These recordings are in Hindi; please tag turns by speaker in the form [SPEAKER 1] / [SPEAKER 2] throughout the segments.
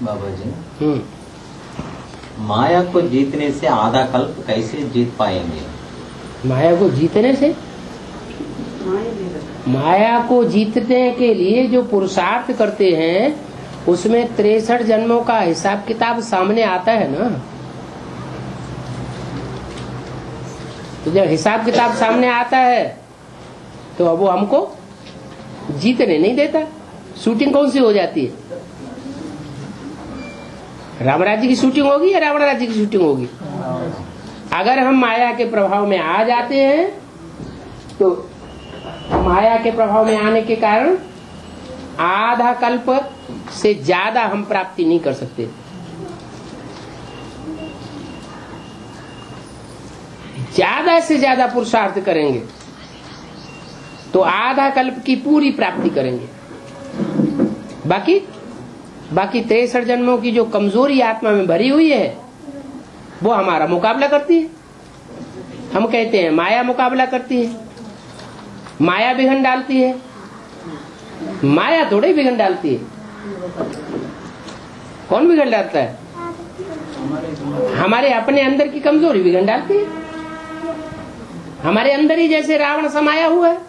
[SPEAKER 1] बाबा जी, माया को जीतने से आधा कल्प कैसे जीत पाएंगे?
[SPEAKER 2] माया को जीतने से, माया को जीतने के लिए जो पुरुषार्थ करते हैं उसमें 63 जन्मों का हिसाब किताब सामने आता है ना। तो जब हिसाब किताब सामने आता है तो अब वो हमको जीतने नहीं देता। शूटिंग कौन सी हो जाती है? राम राज्य की शूटिंग होगी या रावण राज्य की शूटिंग होगी? अगर हम माया के प्रभाव में आ जाते हैं तो माया के प्रभाव में आने के कारण आधा कल्प से ज्यादा हम प्राप्ति नहीं कर सकते। ज्यादा से ज्यादा पुरुषार्थ करेंगे तो आधा कल्प की पूरी प्राप्ति करेंगे। बाकी 63 जन्मों की जो कमजोरी आत्मा में भरी हुई है वो हमारा मुकाबला करती है। हम कहते हैं माया मुकाबला करती है, माया विघन डालती है। माया थोड़े विघन डालती है। कौन विघन डालता है? हमारे अपने अंदर की कमजोरी विघन डालती है। हमारे अंदर ही जैसे रावण समाया हुआ है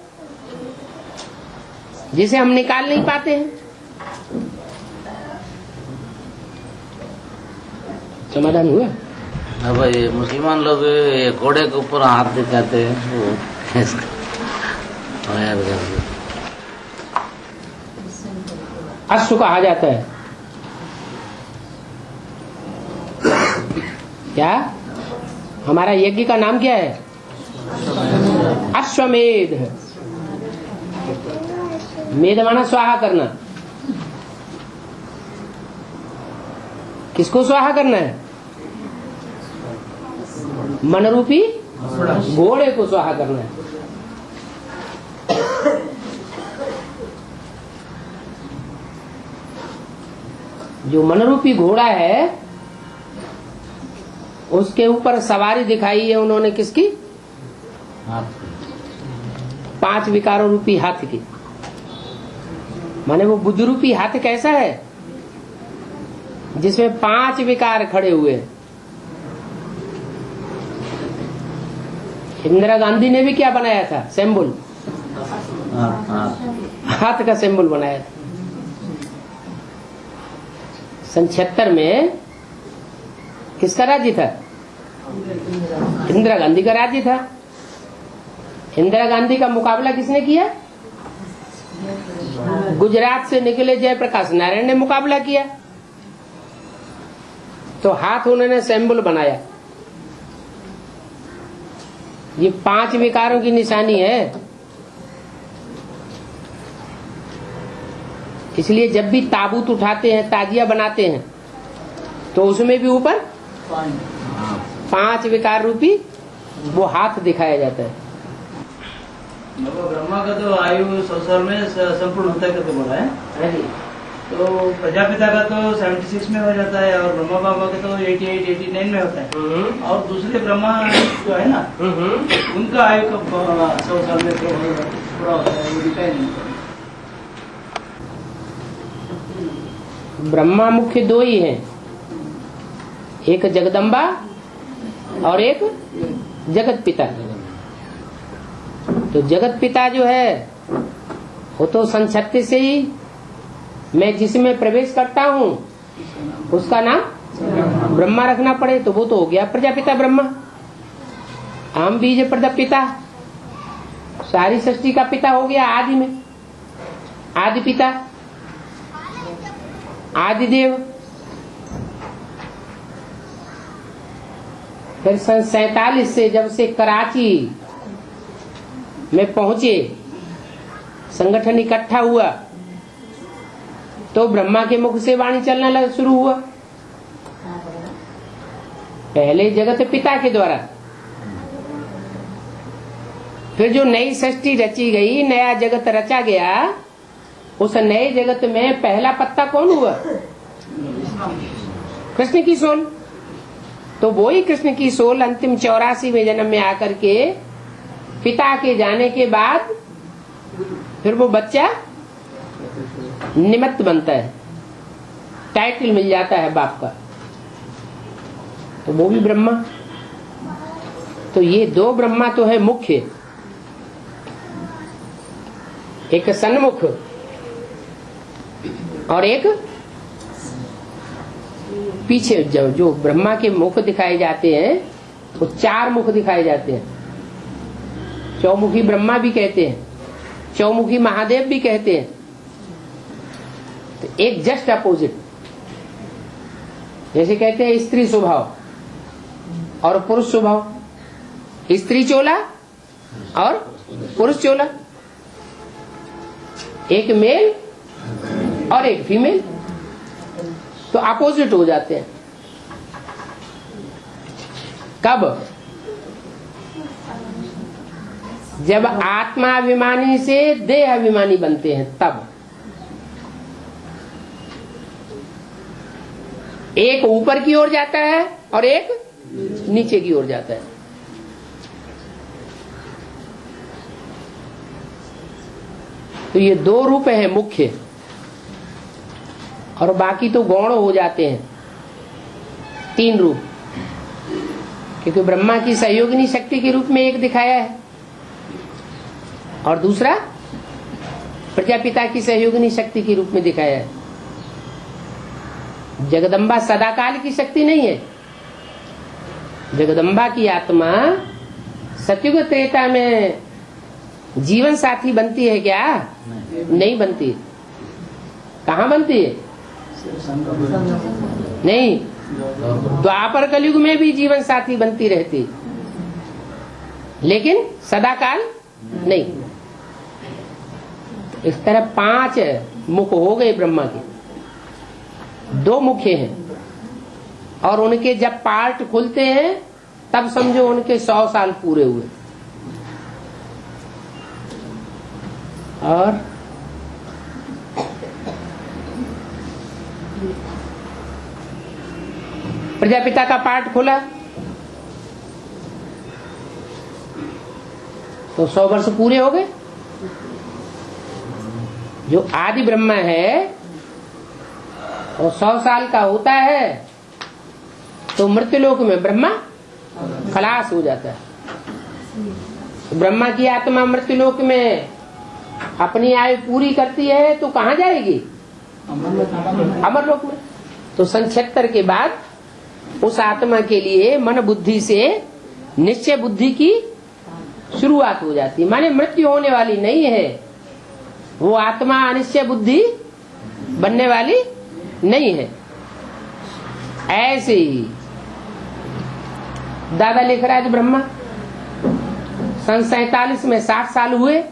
[SPEAKER 2] जिसे हम निकाल नहीं पाते हैं। समाधान हुआ?
[SPEAKER 3] अब ये मुसलमान लोग ये घोड़े के ऊपर हाथ दिखाते हैं, वो
[SPEAKER 2] अश्व कहा जाता है। क्या हमारा यज्ञ का नाम क्या है? अश्वमेध। मेध माना स्वाहा करना। किसको स्वाहा करना है? मनरूपी घोड़े को स्वाहा करना है। जो मनरूपी घोड़ा है उसके ऊपर सवारी दिखाई है उन्होंने किसकी? 5 विकारों रूपी हाथ की। माने वो बुद्ध रूपी हाथ कैसा है? जिसमें 5 विकार खड़े हुए हैं। इंदिरा गांधी ने भी क्या बनाया था? सिंबल, हाथ का सिंबल बनाया था। सन 76 में किसका राज्य था? इंदिरा गांधी का राज्य था। इंदिरा गांधी का मुकाबला किसने किया? गुजरात से निकले जयप्रकाश नारायण ने मुकाबला किया। तो हाथ उन्होंने सिंबल बनाया। ये 5 विकारों की निशानी है। इसलिए जब भी ताबूत उठाते हैं, ताजिया बनाते हैं, तो उसमें भी ऊपर 5 विकार रूपी वो हाथ दिखाया जाता है।
[SPEAKER 4] ब्रह्मा का तो आयु 100 साल में संपूर्ण होता है तो बोला है। तो प्रजापिता का तो 76 में हो जाता है और ब्रह्मा बाबा का तो 88, 89 में होता है। और दूसरे ब्रह्मा जो है ना, उनका आयु कब 100 साल में पूरा होता है, वो दिखाई नहीं।
[SPEAKER 2] ब्रह्मा मुख्य 2 ही हैं, एक जगदम्बा और एक जगत पिता। तो जगत पिता जो है वो तो सन 36 से ही मैं जिसमें प्रवेश करता हूँ उसका नाम ब्रह्मा रखना पड़े तो वो तो हो गया प्रजापिता ब्रह्मा। आम बीज प्रदप पिता, सारी सृष्टि का पिता हो गया आदि में, आदि पिता, आदिदेव। फिर सन 47 से जब से कराची में पहुंचे, संगठन इकट्ठा हुआ, तो ब्रह्मा के मुख से वाणी चलना शुरू हुआ। पहले जगत पिता के द्वारा, फिर जो नई सृष्टि रची गई, नया जगत रचा गया, उस नए जगत में पहला पत्ता कौन हुआ? कृष्ण की सोल। तो वो ही कृष्ण की सोल अंतिम 84वें जन्म में आकर के पिता के जाने के बाद फिर वो बच्चा निमित्त बनता है। टाइटल मिल जाता है बाप का, तो वो भी ब्रह्मा। तो ये दो ब्रह्मा तो है मुख्य, एक सन्मुख और एक पीछे। जो ब्रह्मा के मुख दिखाए जाते हैं वो चार मुख दिखाए जाते हैं। चौमुखी ब्रह्मा भी कहते हैं, चौमुखी महादेव भी कहते हैं। तो एक जस्ट अपोजिट, जैसे कहते हैं स्त्री स्वभाव और पुरुष स्वभाव, स्त्री चोला और पुरुष चोला, एक मेल और एक फीमेल, तो अपोजिट हो जाते हैं। कब? जब आत्माभिमानी से देह अभिमानी बनते हैं तब। एक ऊपर की ओर जाता है और एक नीचे की ओर जाता है। तो ये दो रूप हैं मुख्य, और बाकी तो गौण हो जाते हैं। तीन रूप, क्योंकि ब्रह्मा की सहयोगिनी शक्ति के रूप में एक दिखाया है और दूसरा प्रजापिता की सहयोगिनी शक्ति के रूप में दिखाया है। जगदम्बा सदाकाल की शक्ति नहीं है। जगदम्बा की आत्मा सतयुग त्रेता में जीवन साथी बनती है क्या? नहीं बनती। कहाँ बनती है? नहीं, द्वापर कलयुग में भी जीवन साथी बनती रहती, लेकिन सदाकाल नहीं। इस तरह 5 मुख हो गए ब्रह्मा के, 2 मुख्य हैं, और उनके जब पार्ट खुलते हैं तब समझो उनके 100 साल पूरे हुए। और प्रजापिता का पार्ट खुला तो 100 वर्ष पूरे हो गए। जो आदि ब्रह्मा है और 100 साल का होता है तो मृत्युलोक में ब्रह्मा खलास हो जाता है। तो ब्रह्मा की आत्मा मृत्युलोक में अपनी आयु पूरी करती है तो कहाँ जाएगी? अमरलोक में। तो सन 76 के बाद उस आत्मा के लिए मन बुद्धि से निश्चय बुद्धि की शुरुआत हो जाती है। माने मृत्यु होने वाली नहीं है, वो आत्मा अनिश्चय बुद्धि बनने वाली नहीं है। ऐसे ही दादा लिख रहा है ब्रह्मा सन 47 में 60 साल हुए,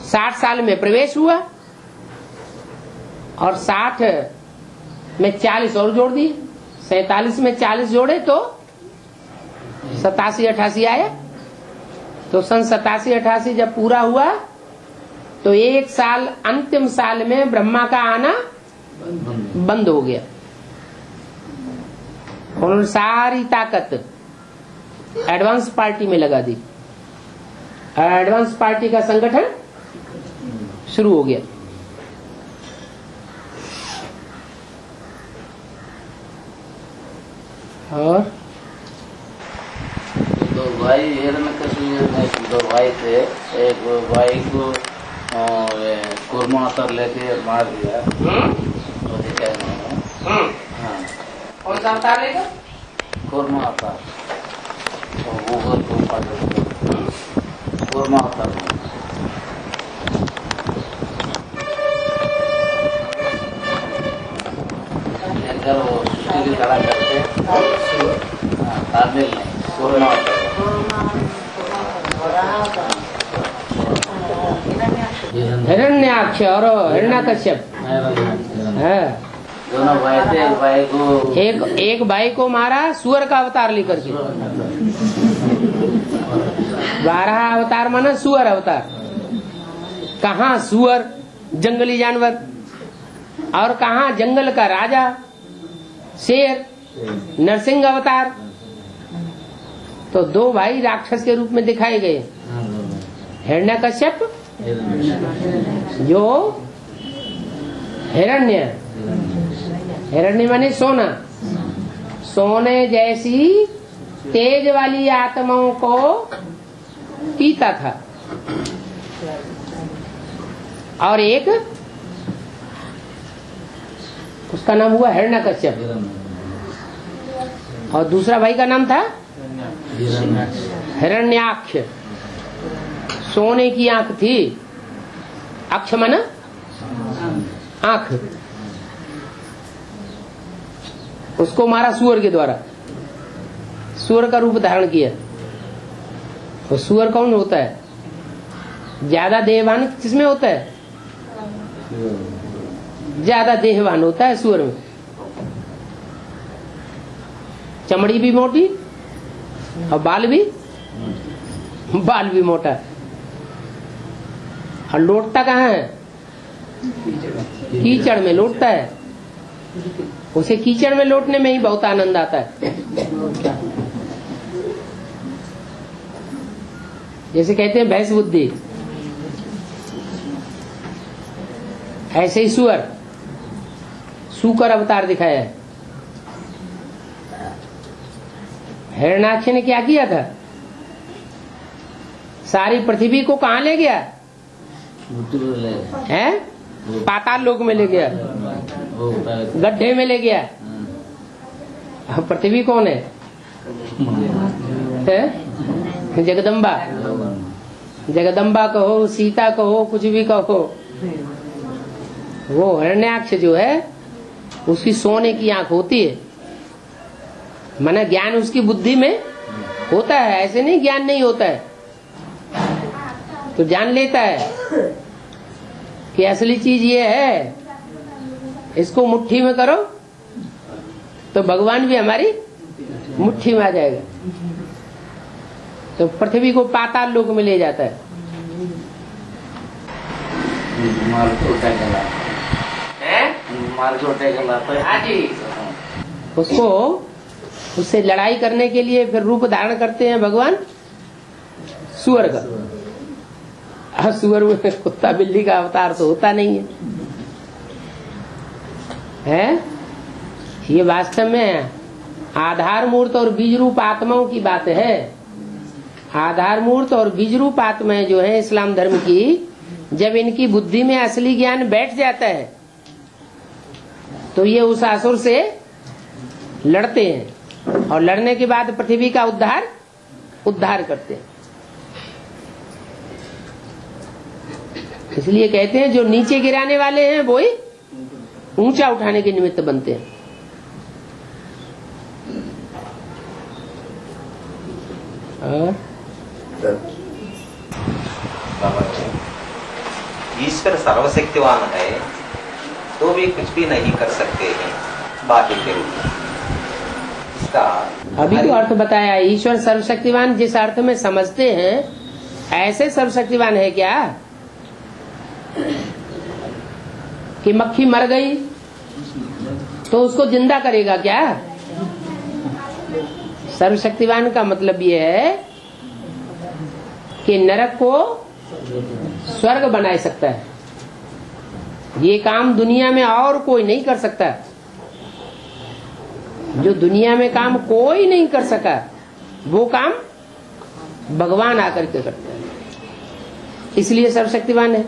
[SPEAKER 2] 60 साल में प्रवेश हुआ और 60 में 40 और जोड़ दिए, 47 में 40 जोड़े तो 87-88 आया। तो सन 87-88 जब पूरा हुआ तो 1 साल अंतिम साल में ब्रह्मा का आना बंद हो गया। उन्होंने सारी ताकत एडवांस पार्टी में लगा दी, एडवांस पार्टी का संगठन शुरू हो गया। और
[SPEAKER 3] 2 भाई हिरण्यकशिपु में 2 भाई थे। एक भाई को कूर्मा अवतार लेके मार दिया।
[SPEAKER 2] कौन सा अवतार लेगा?
[SPEAKER 3] कूर्मा अवतार, गूगल को कूर्मा अवतार। वो सृष्टि की खड़ा करते तामिल नहीं, कूर्मा अवतार।
[SPEAKER 2] हिरण्याक्ष और हिरण्यकश्यप है।
[SPEAKER 3] दोनों भाई थे।
[SPEAKER 2] एक भाई को मारा सुअर का अवतार लेकर के। 12 अवतार माना सुअर अवतार। कहाँ सुअर जंगली जानवर और कहाँ जंगल का राजा शेर, नरसिंह अवतार। तो 2 भाई राक्षस के रूप में दिखाए गए। हिरण्यकश्यप जो हिरण्य, हिरण्य माने सोना। सोने जैसी तेज वाली आत्माओं को पीता था। और एक उसका नाम हुआ हिरण्यकश्यप, और दूसरा भाई का नाम था हिरण्याक्ष। सोने की आंख थी, अक्ष माना आंख। उसको मारा सूअर के द्वारा, सूअर का रूप धारण किया। और सूअर कौन होता है? ज्यादा देहवान किसमें होता है? ज्यादा देहवान होता है सूअर में। चमड़ी भी मोटी और बाल भी मोटा। और लौटता कहाँ है? कीचड़ में लौटता है। उसे कीचड़ में लौटने में ही बहुत आनंद आता है। जैसे कहते हैं भैंस बुद्धि, ऐसे ही सूकर अवतार दिखाया है। हिरण्याक्ष ने क्या किया था? सारी पृथ्वी को कहाँ ले गया है? पाताल लोक में ले गया, गड्ढे में ले गया। पृथ्वी कौन है? जगदम्बा। जगदम्बा कहो, सीता कहो, कुछ भी कहो, वो हिरण्याक्ष जो है उसकी सोने की आंख होती है। माना ज्ञान उसकी बुद्धि में होता है, ऐसे नहीं ज्ञान नहीं होता है। तो जान लेता है कि असली चीज ये है, इसको मुट्ठी में करो तो भगवान भी हमारी मुट्ठी में आ जाएगा। तो पृथ्वी को पाताल लोक में ले जाता है। उसको उससे लड़ाई करने के लिए फिर रूप धारण करते हैं भगवान सूअर का। सूअर में कुत्ता बिल्ली का अवतार तो होता नहीं है? ये वास्तव में आधार मूर्त और बीज रूप आत्माओं की बात है। आधार मूर्त और बीज रूप आत्माएं जो है इस्लाम धर्म की, जब इनकी बुद्धि में असली ज्ञान बैठ जाता है तो ये उस असुर से लड़ते हैं, और लड़ने के बाद पृथ्वी का उद्धार करते हैं। इसलिए कहते हैं जो नीचे गिराने वाले हैं वो ही ऊंचा उठाने के निमित्त बनते हैं।
[SPEAKER 1] ईश्वर सर्वशक्तिवान है तो भी कुछ भी नहीं कर सकते हैं बाकी के रूप में। इसका
[SPEAKER 2] अभी तो अर्थ बताया, ईश्वर सर्वशक्तिवान जिस अर्थ में समझते हैं, ऐसे सर्वशक्तिवान है क्या कि मक्खी मर गई तो उसको जिंदा करेगा क्या? सर्वशक्तिवान का मतलब ये है कि नरक को स्वर्ग बना सकता है। ये काम दुनिया में और कोई नहीं कर सकता। जो दुनिया में काम कोई नहीं कर सका वो काम भगवान आकर के करता है, इसलिए सर्वशक्तिवान है।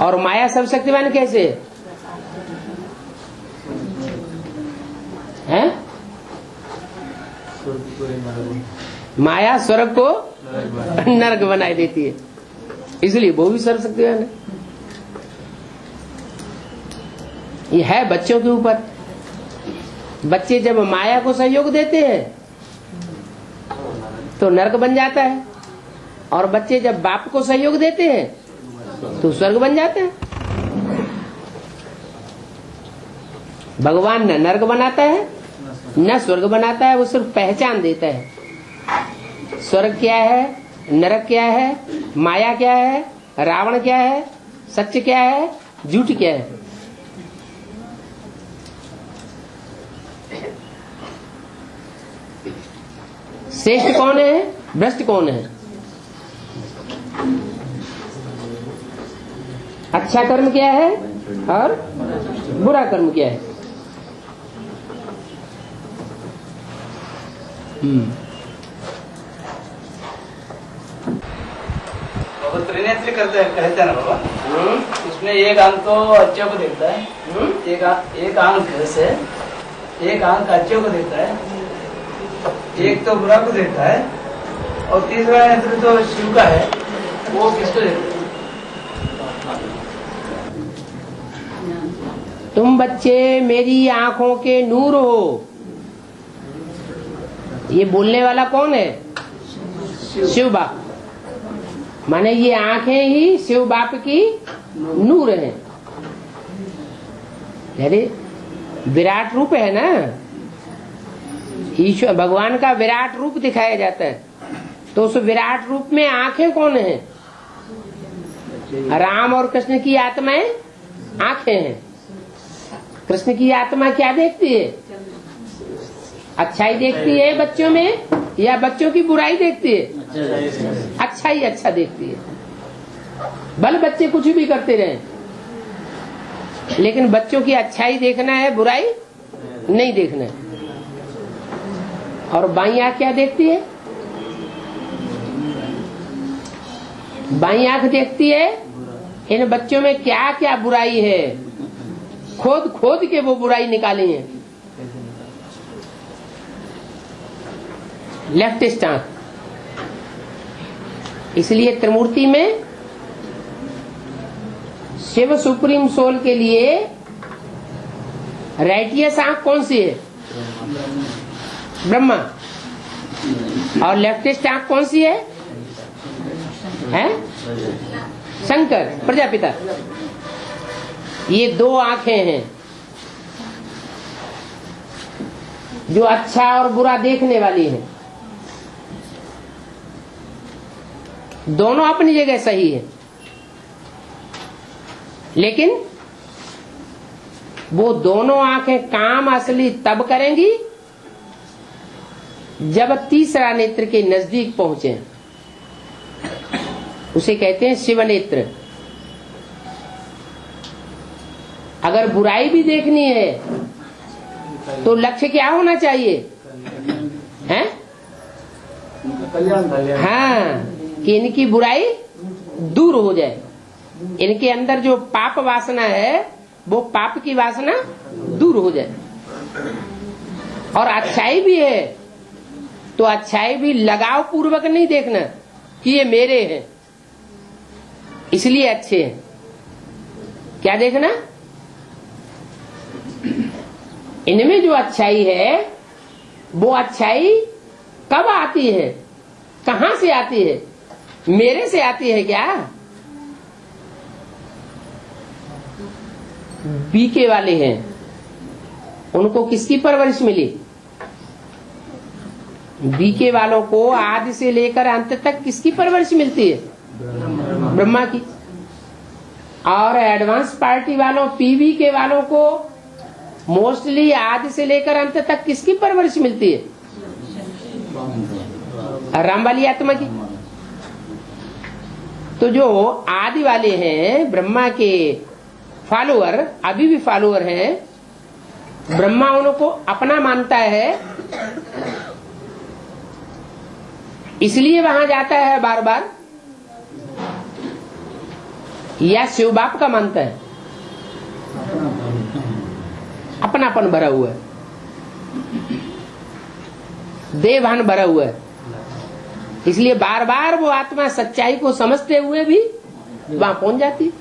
[SPEAKER 2] और माया सर्वशक्तिवान कैसे है? माया स्वर्ग को नरक बनाई देती है, इसलिए वो भी सर्वशक्तिवान है। ये है बच्चों के ऊपर। बच्चे जब माया को सहयोग देते हैं तो नरक बन जाता है, और बच्चे जब बाप को सहयोग देते हैं तो स्वर्ग बन जाते हैं। भगवान न नरक बनाता है न स्वर्ग बनाता है, वो सिर्फ पहचान देता है। स्वर्ग क्या है, नरक क्या है, माया क्या है, रावण क्या है, सत्य क्या है, झूठ क्या है। श्रेष्ठ कौन है, भ्रष्ट कौन है, अच्छा कर्म क्या है और बुरा कर्म क्या है।
[SPEAKER 4] बाबा त्रिनेत्री कहते हैं ना बाबा, उसमें एक आंख तो अच्छे को देखता है, एक आंख से एक आंख अच्छे को देखता है, एक तो बुरा को देखता है, और तीसरा नेत्र तो शिव का है, वो किसको देखता है?
[SPEAKER 2] तुम बच्चे मेरी आंखों के नूर हो। ये बोलने वाला कौन है? शिव बाप। माने ये आंखें ही शिव बाप की नूर हैं। अरे विराट रूप है ना, ईश्वर भगवान का विराट रूप दिखाया जाता है, तो उस विराट रूप में आंखें कौन है? राम और कृष्ण की आत्माएं आंखें हैं। कृष्ण की आत्मा क्या देखती है? अच्छाई देखती है बच्चों में, या बच्चों की बुराई देखती है? अच्छाई अच्छा देखती है। भले बच्चे कुछ भी करते रहें, लेकिन बच्चों की अच्छाई देखना है, बुराई नहीं देखना है। और बाई आंख क्या देखती है? बाई आंख देखती है इन बच्चों में क्या क्या बुराई है, खोद खोद के वो बुराई निकाली है। लेफ्टिस्ट आंख। इसलिए त्रिमूर्ति में शिव सुप्रीम सोल के लिए राइटियस आंख कौन सी है? ब्रह्मा। और लेफ्टिस्ट आंख कौन सी है? शंकर, प्रजापिता। ये दो आंखें हैं जो अच्छा और बुरा देखने वाली हैं। दोनों अपनी जगह सही है, लेकिन वो दोनों आंखें काम असली तब करेंगी जब तीसरा नेत्र के नजदीक पहुंचे। उसे कहते हैं शिव नेत्र। अगर बुराई भी देखनी है तो लक्ष्य क्या होना चाहिए? हैं? हाँ, कि इनकी बुराई दूर हो जाए। इनके अंदर जो पाप वासना है वो पाप की वासना दूर हो जाए। और अच्छाई भी है तो अच्छाई भी लगाव पूर्वक नहीं देखना कि ये मेरे हैं इसलिए अच्छे हैं। क्या देखना? इनमें जो अच्छाई है वो अच्छाई कब आती है, कहां से आती है? मेरे से आती है क्या? बीके वाले हैं, उनको किसकी परवरिश मिली? बीके वालों को आदि से लेकर अंत तक किसकी परवरिश मिलती है? ब्रह्मा की। और एडवांस पार्टी वालों, पीवी के वालों को मोस्टली आदि से लेकर अंत तक किसकी परवरिश मिलती है? राम वाली आत्मा की। तो जो आदि वाले हैं, ब्रह्मा के फॉलोअर, अभी भी फॉलोअर हैं, ब्रह्मा उनको अपना मानता है, इसलिए वहां जाता है बार बार, या शिव बाप का मानता है? अपनापन भरा हुआ है, देवभान भरा हुआ है, इसलिए बार बार वो आत्मा सच्चाई को समझते हुए भी वहां पहुंच जाती।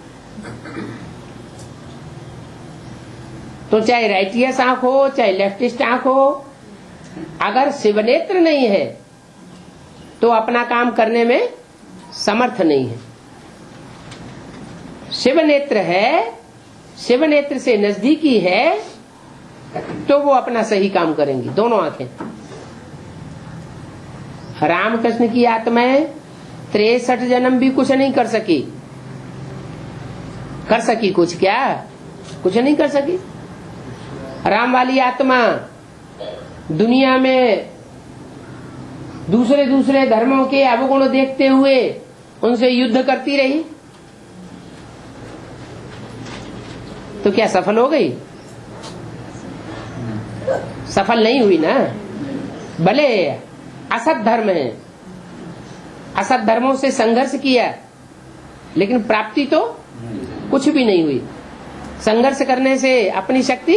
[SPEAKER 2] तो चाहे राइटियस आंख हो चाहे लेफ्टिस्ट आंख हो, अगर शिवनेत्र नहीं है तो अपना काम करने में समर्थ नहीं है। शिवनेत्र है, शिवनेत्र से नजदीकी है तो वो अपना सही काम करेंगी दोनों आंखें। रामकृष्ण की आत्माएं 63 जन्म भी कुछ नहीं कर सकी। कर सकी कुछ? क्या कुछ नहीं कर सकी। राम वाली आत्मा दुनिया में दूसरे दूसरे धर्मों के अवगुण देखते हुए उनसे युद्ध करती रही। तो क्या सफल हो गई? सफल नहीं हुई ना। भले असत धर्म है, असत धर्मों से संघर्ष किया, लेकिन प्राप्ति तो कुछ भी नहीं हुई। संघर्ष करने से अपनी शक्ति,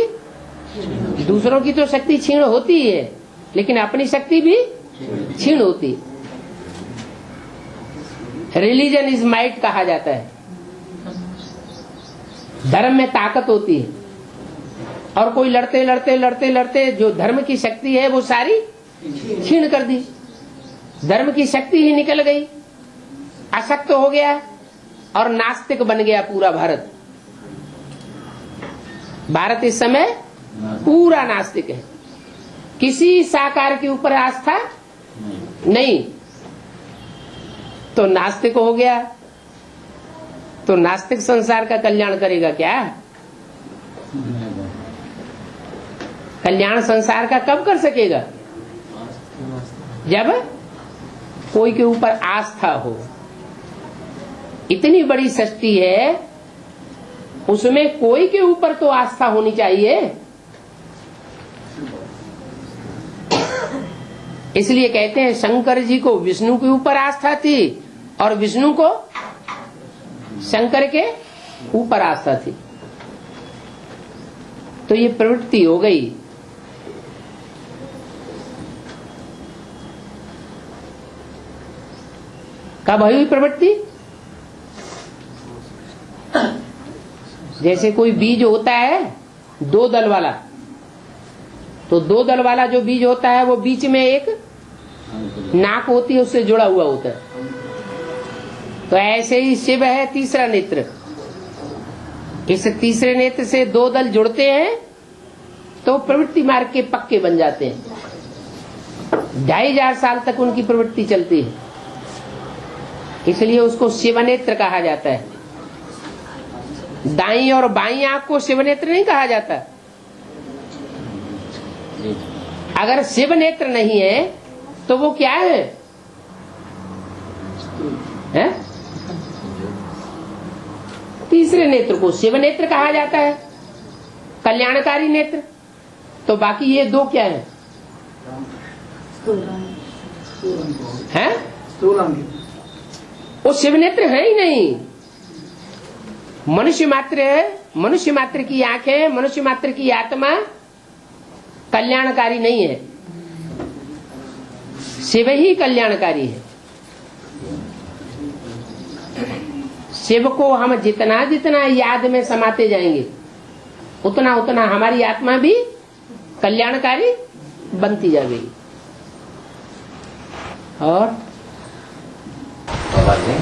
[SPEAKER 2] दूसरों की तो शक्ति क्षीण होती है, लेकिन अपनी शक्ति भी क्षीण होती है। रिलीजन इज माइट कहा जाता है। धर्म में ताकत होती है, और कोई लड़ते लड़ते लड़ते लड़ते जो धर्म की शक्ति है वो सारी क्षीण कर दी। धर्म की शक्ति ही निकल गई, अशक्त हो गया और नास्तिक बन गया पूरा भारत। भारत इस समय पूरा नास्तिक है, किसी साकार के ऊपर आस्था नहीं। तो नास्तिक हो गया तो नास्तिक संसार का कल्याण करेगा क्या? कल्याण संसार का कब कर सकेगा? जब कोई के ऊपर आस्था हो। इतनी बड़ी सृष्टि है, उसमें कोई के ऊपर तो आस्था होनी चाहिए। इसलिए कहते हैं शंकर जी को विष्णु के ऊपर आस्था थी और विष्णु को शंकर के ऊपर आस्था थी। तो ये प्रवृत्ति हो गई। कब हुई प्रवृत्ति? जैसे कोई बीज होता है दो दल वाला, तो दो दल वाला जो बीज होता है वो बीच में एक नाक होती है, उससे जुड़ा हुआ होता है। तो ऐसे ही शिव है तीसरा नेत्र। इस तीसरे नेत्र से दो दल जुड़ते हैं तो प्रवृत्ति मार्ग के पक्के बन जाते हैं। 2500 साल तक उनकी प्रवृत्ति चलती है, इसलिए उसको शिवनेत्र कहा जाता है। दाई और बाई आंख को शिवनेत्र नहीं कहा जाता। अगर शिवनेत्र नहीं है तो वो क्या है? तीसरे नेत्र को शिवनेत्र कहा जाता है, कल्याणकारी नेत्र। तो बाकी ये दो क्या है? वो शिवनेत्र है ही नहीं। मनुष्य मात्र है, मनुष्य मात्र की आंखें, मनुष्य मात्र की आत्मा कल्याणकारी नहीं है। शिव ही कल्याणकारी है। शिव को हम जितना जितना याद में समाते जाएंगे उतना उतना हमारी आत्मा भी कल्याणकारी बनती जाएगी। और
[SPEAKER 1] बाबा जी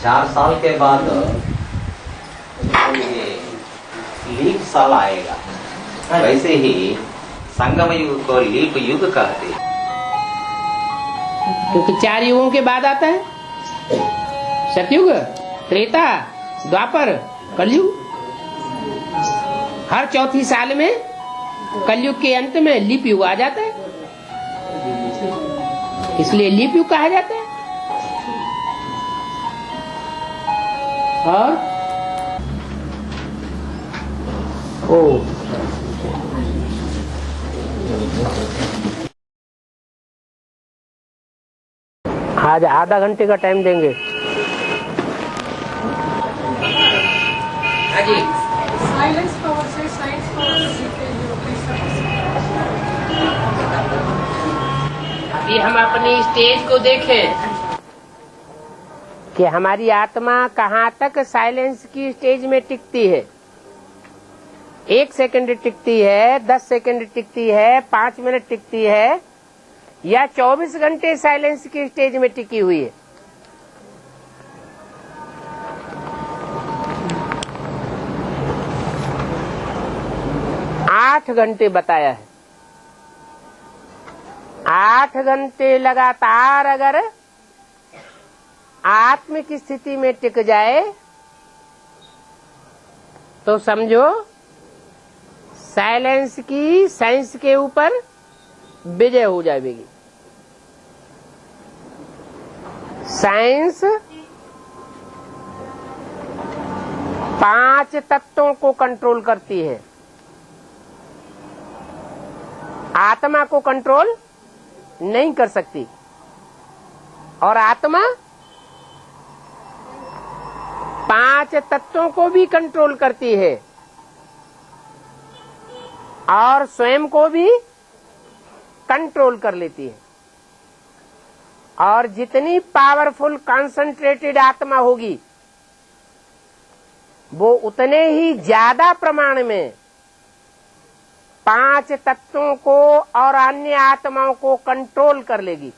[SPEAKER 1] 4 साल के बाद ये लीप साल आएगा, वैसे ही संगम युग को लीप युग कहते हैं,
[SPEAKER 2] क्योंकि 4 युगों के बाद आता है सतयुग, त्रेता, द्वापर, कलयुग। हर चौथी साल में कलयुग के अंत में लीप युग आ जाता है, इसलिए लीप युग कहा जाता है। और आज आधा घंटे का टाइम देंगे। हाँ जी।
[SPEAKER 5] साइलेंस पावर से साइंस पावर
[SPEAKER 2] अभी हम अपनी स्टेज को देखें कि हमारी आत्मा कहाँ तक साइलेंस की स्टेज में टिकती है। 1 सेकंड टिकती है, 10 सेकंड टिकती है, 5 मिनट टिकती है, या 24 घंटे साइलेंस की स्टेज में टिकी हुई है। आठ घंटे बताया है। 8 घंटे लगातार अगर आत्मिक स्थिति में टिक जाए तो समझो साइलेंस की साइंस के ऊपर विजय हो जाएगी। साइंस 5 तत्वों को कंट्रोल करती है, आत्मा को कंट्रोल नहीं कर सकती। और आत्मा 5 तत्वों को भी कंट्रोल करती है और स्वयं को भी कंट्रोल कर लेती है। और जितनी पावरफुल कंसंट्रेटेड आत्मा होगी वो उतने ही ज्यादा प्रमाण में 5 तत्वों को और अन्य आत्माओं को कंट्रोल कर लेगी।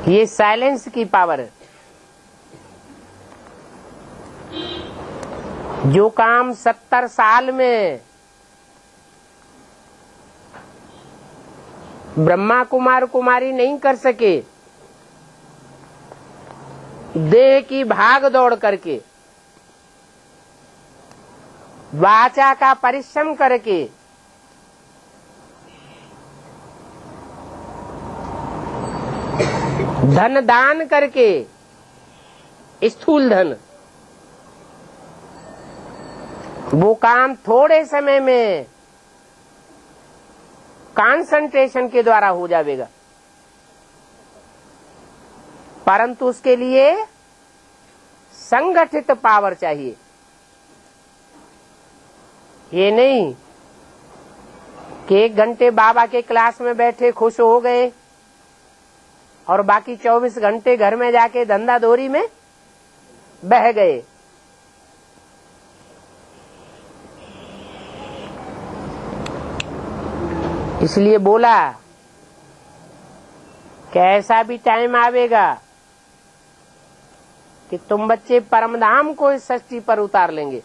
[SPEAKER 2] ये साइलेंस की पावर है। जो काम 70 साल में ब्रह्मा कुमार कुमारी नहीं कर सके, देह की भाग दौड़ करके, वाचा का परिश्रम करके, धन दान करके, स्थूल धन, वो काम थोड़े समय में कंसंट्रेशन के द्वारा हो जाएगा। परंतु उसके लिए संगठित पावर चाहिए। ये नहीं कि 1 घंटे बाबा के क्लास में बैठे खुश हो गए और बाकी 24 घंटे घर में जाके धंधा दोरी में बह गए। इसलिए बोला कि ऐसा भी टाइम आवेगा कि तुम बच्चे परमधाम को इस सृष्टि पर उतार लेंगे।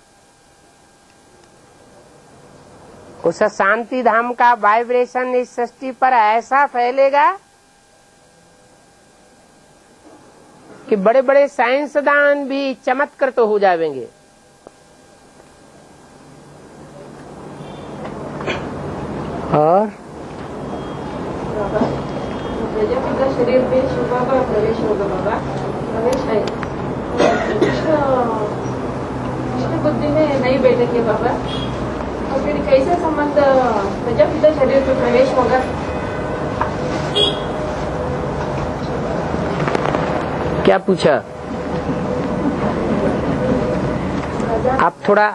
[SPEAKER 2] उस शांति धाम का वाइब्रेशन इस सृष्टि पर ऐसा फैलेगा कि बड़े बड़े साइंसदान भी चमत्कृत हो जाएंगे। और
[SPEAKER 5] प्रजापिता शरीर में शिवा का प्रवेश होगा बाबा, प्रवेश है। कृष्ण बुद्धि में नहीं बैठेंगे बाबा, तो फिर कैसे संबंध प्रजापिता शरीर में प्रवेश होगा?
[SPEAKER 2] क्या पूछा आप? थोड़ा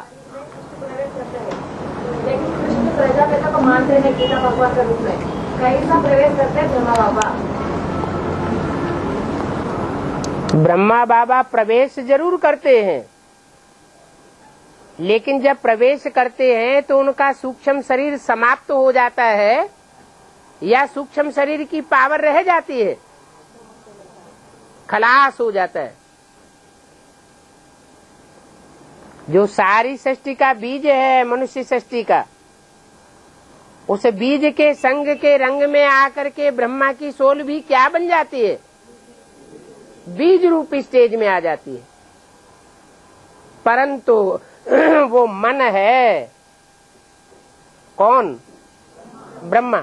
[SPEAKER 5] लेकिन कृष्ण प्रजापिता को मानते हैं गीता भगवान के रूप में, कैसा प्रवेश करते हैं ब्रह्मा बाबा?
[SPEAKER 2] ब्रह्मा बाबा प्रवेश जरूर करते हैं, लेकिन जब प्रवेश करते हैं तो उनका सूक्ष्म शरीर समाप्त हो जाता है या सूक्ष्म शरीर की पावर रह जाती है, खलास हो जाता है। जो सारी सृष्टि का बीज है मनुष्य सृष्टि का, उस बीज के संग के रंग में आकर के ब्रह्मा की सोल भी क्या बन जाती है? बीज रूप स्टेज में आ जाती है। परंतु वो मन है कौन? ब्रह्मा।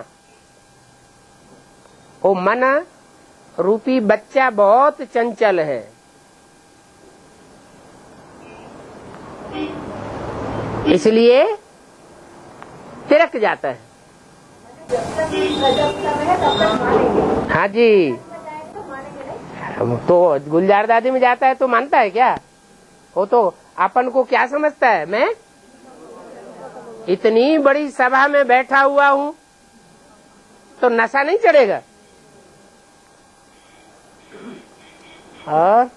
[SPEAKER 2] वो मन रूपी बच्चा बहुत चंचल है, इसलिए तिरक जाता है। हाँ जी, तो गुलजार दादी में जाता है तो मानता है क्या? वो तो अपन को क्या समझता है? मैं इतनी बड़ी सभा में बैठा हुआ हूँ तो नशा नहीं चढ़ेगा? और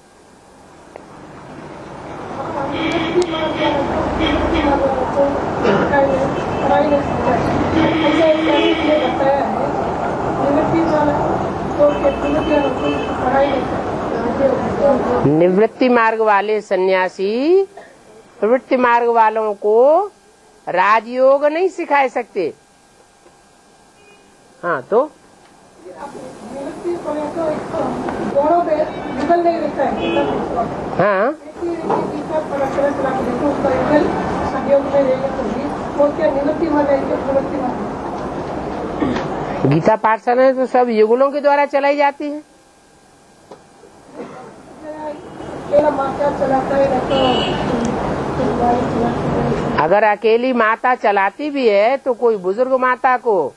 [SPEAKER 2] निवृत्ति मार्ग वाले सन्यासी प्रवृत्ति मार्ग वालों को राजयोग नहीं सिखा सकते। हाँ तो हाँ, गीता पाठशाला तो सब युगलों के द्वारा चलाई जाती है। अगर अकेली माता चलाती भी है तो कोई बुजुर्ग माता को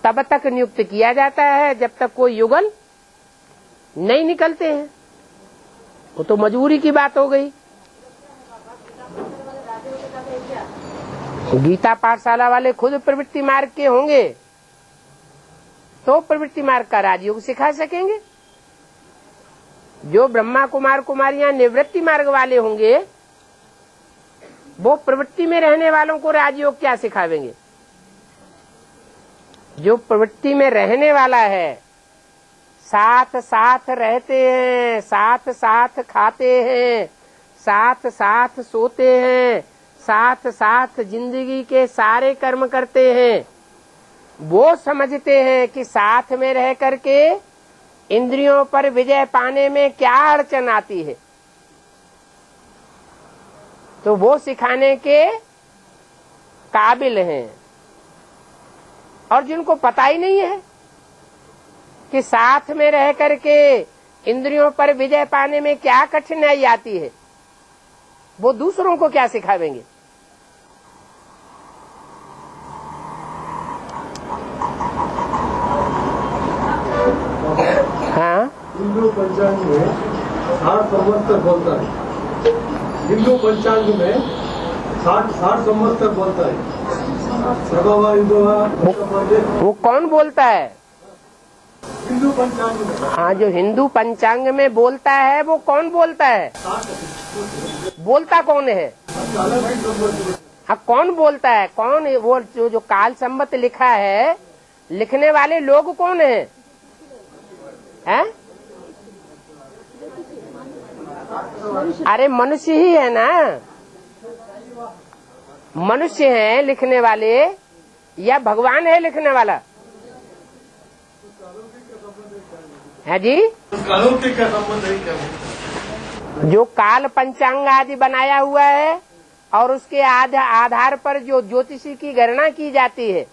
[SPEAKER 2] तब तक नियुक्त किया जाता है जब तक कोई युगल नहीं निकलते हैं। वो तो मजबूरी की बात हो गई। गीता पाठशाला वाले खुद प्रवृत्ति मार्ग के होंगे तो प्रवृत्ति मार्ग का राजयोग सिखा सकेंगे। जो ब्रह्मा कुमार कुमारियां निवृत्ति मार्ग वाले होंगे वो प्रवृत्ति में रहने वालों को राजयोग क्या सिखावेंगे। जो प्रवृत्ति में रहने वाला है, साथ साथ रहते हैं, साथ साथ खाते हैं, साथ साथ सोते हैं, साथ साथ जिंदगी के सारे कर्म करते हैं, वो समझते हैं कि साथ में रह करके इंद्रियों पर विजय पाने में क्या अड़चन आती है। तो वो सिखाने के काबिल हैं। और जिनको पता ही नहीं है कि साथ में रह करके इंद्रियों पर विजय पाने में क्या कठिनाई आती है, वो दूसरों को क्या सिखावेंगे। हाँ,
[SPEAKER 6] हिंदू पंचांग में 60 संवत्सर बोलता है। हिंदू पंचांग में 60 संवत्सर बोलता है।
[SPEAKER 2] वो कौन बोलता है?
[SPEAKER 6] हिंदू पंचांग में।
[SPEAKER 2] हाँ, जो हिंदू पंचांग में बोलता है वो कौन बोलता है? बोलता कौन है? हाँ, कौन बोलता है? कौन वो जो काल संवत लिखा है, लिखने वाले लोग कौन है? हैं? अरे मनुष्य ही है ना। मनुष्य है लिखने वाले या भगवान है लिखने वाला? है जी।
[SPEAKER 6] अलौकिक का संबंध नहीं क्या?
[SPEAKER 2] जो काल पंचांग आदि बनाया हुआ है और उसके आधार पर जो ज्योतिषी की गणना की जाती है,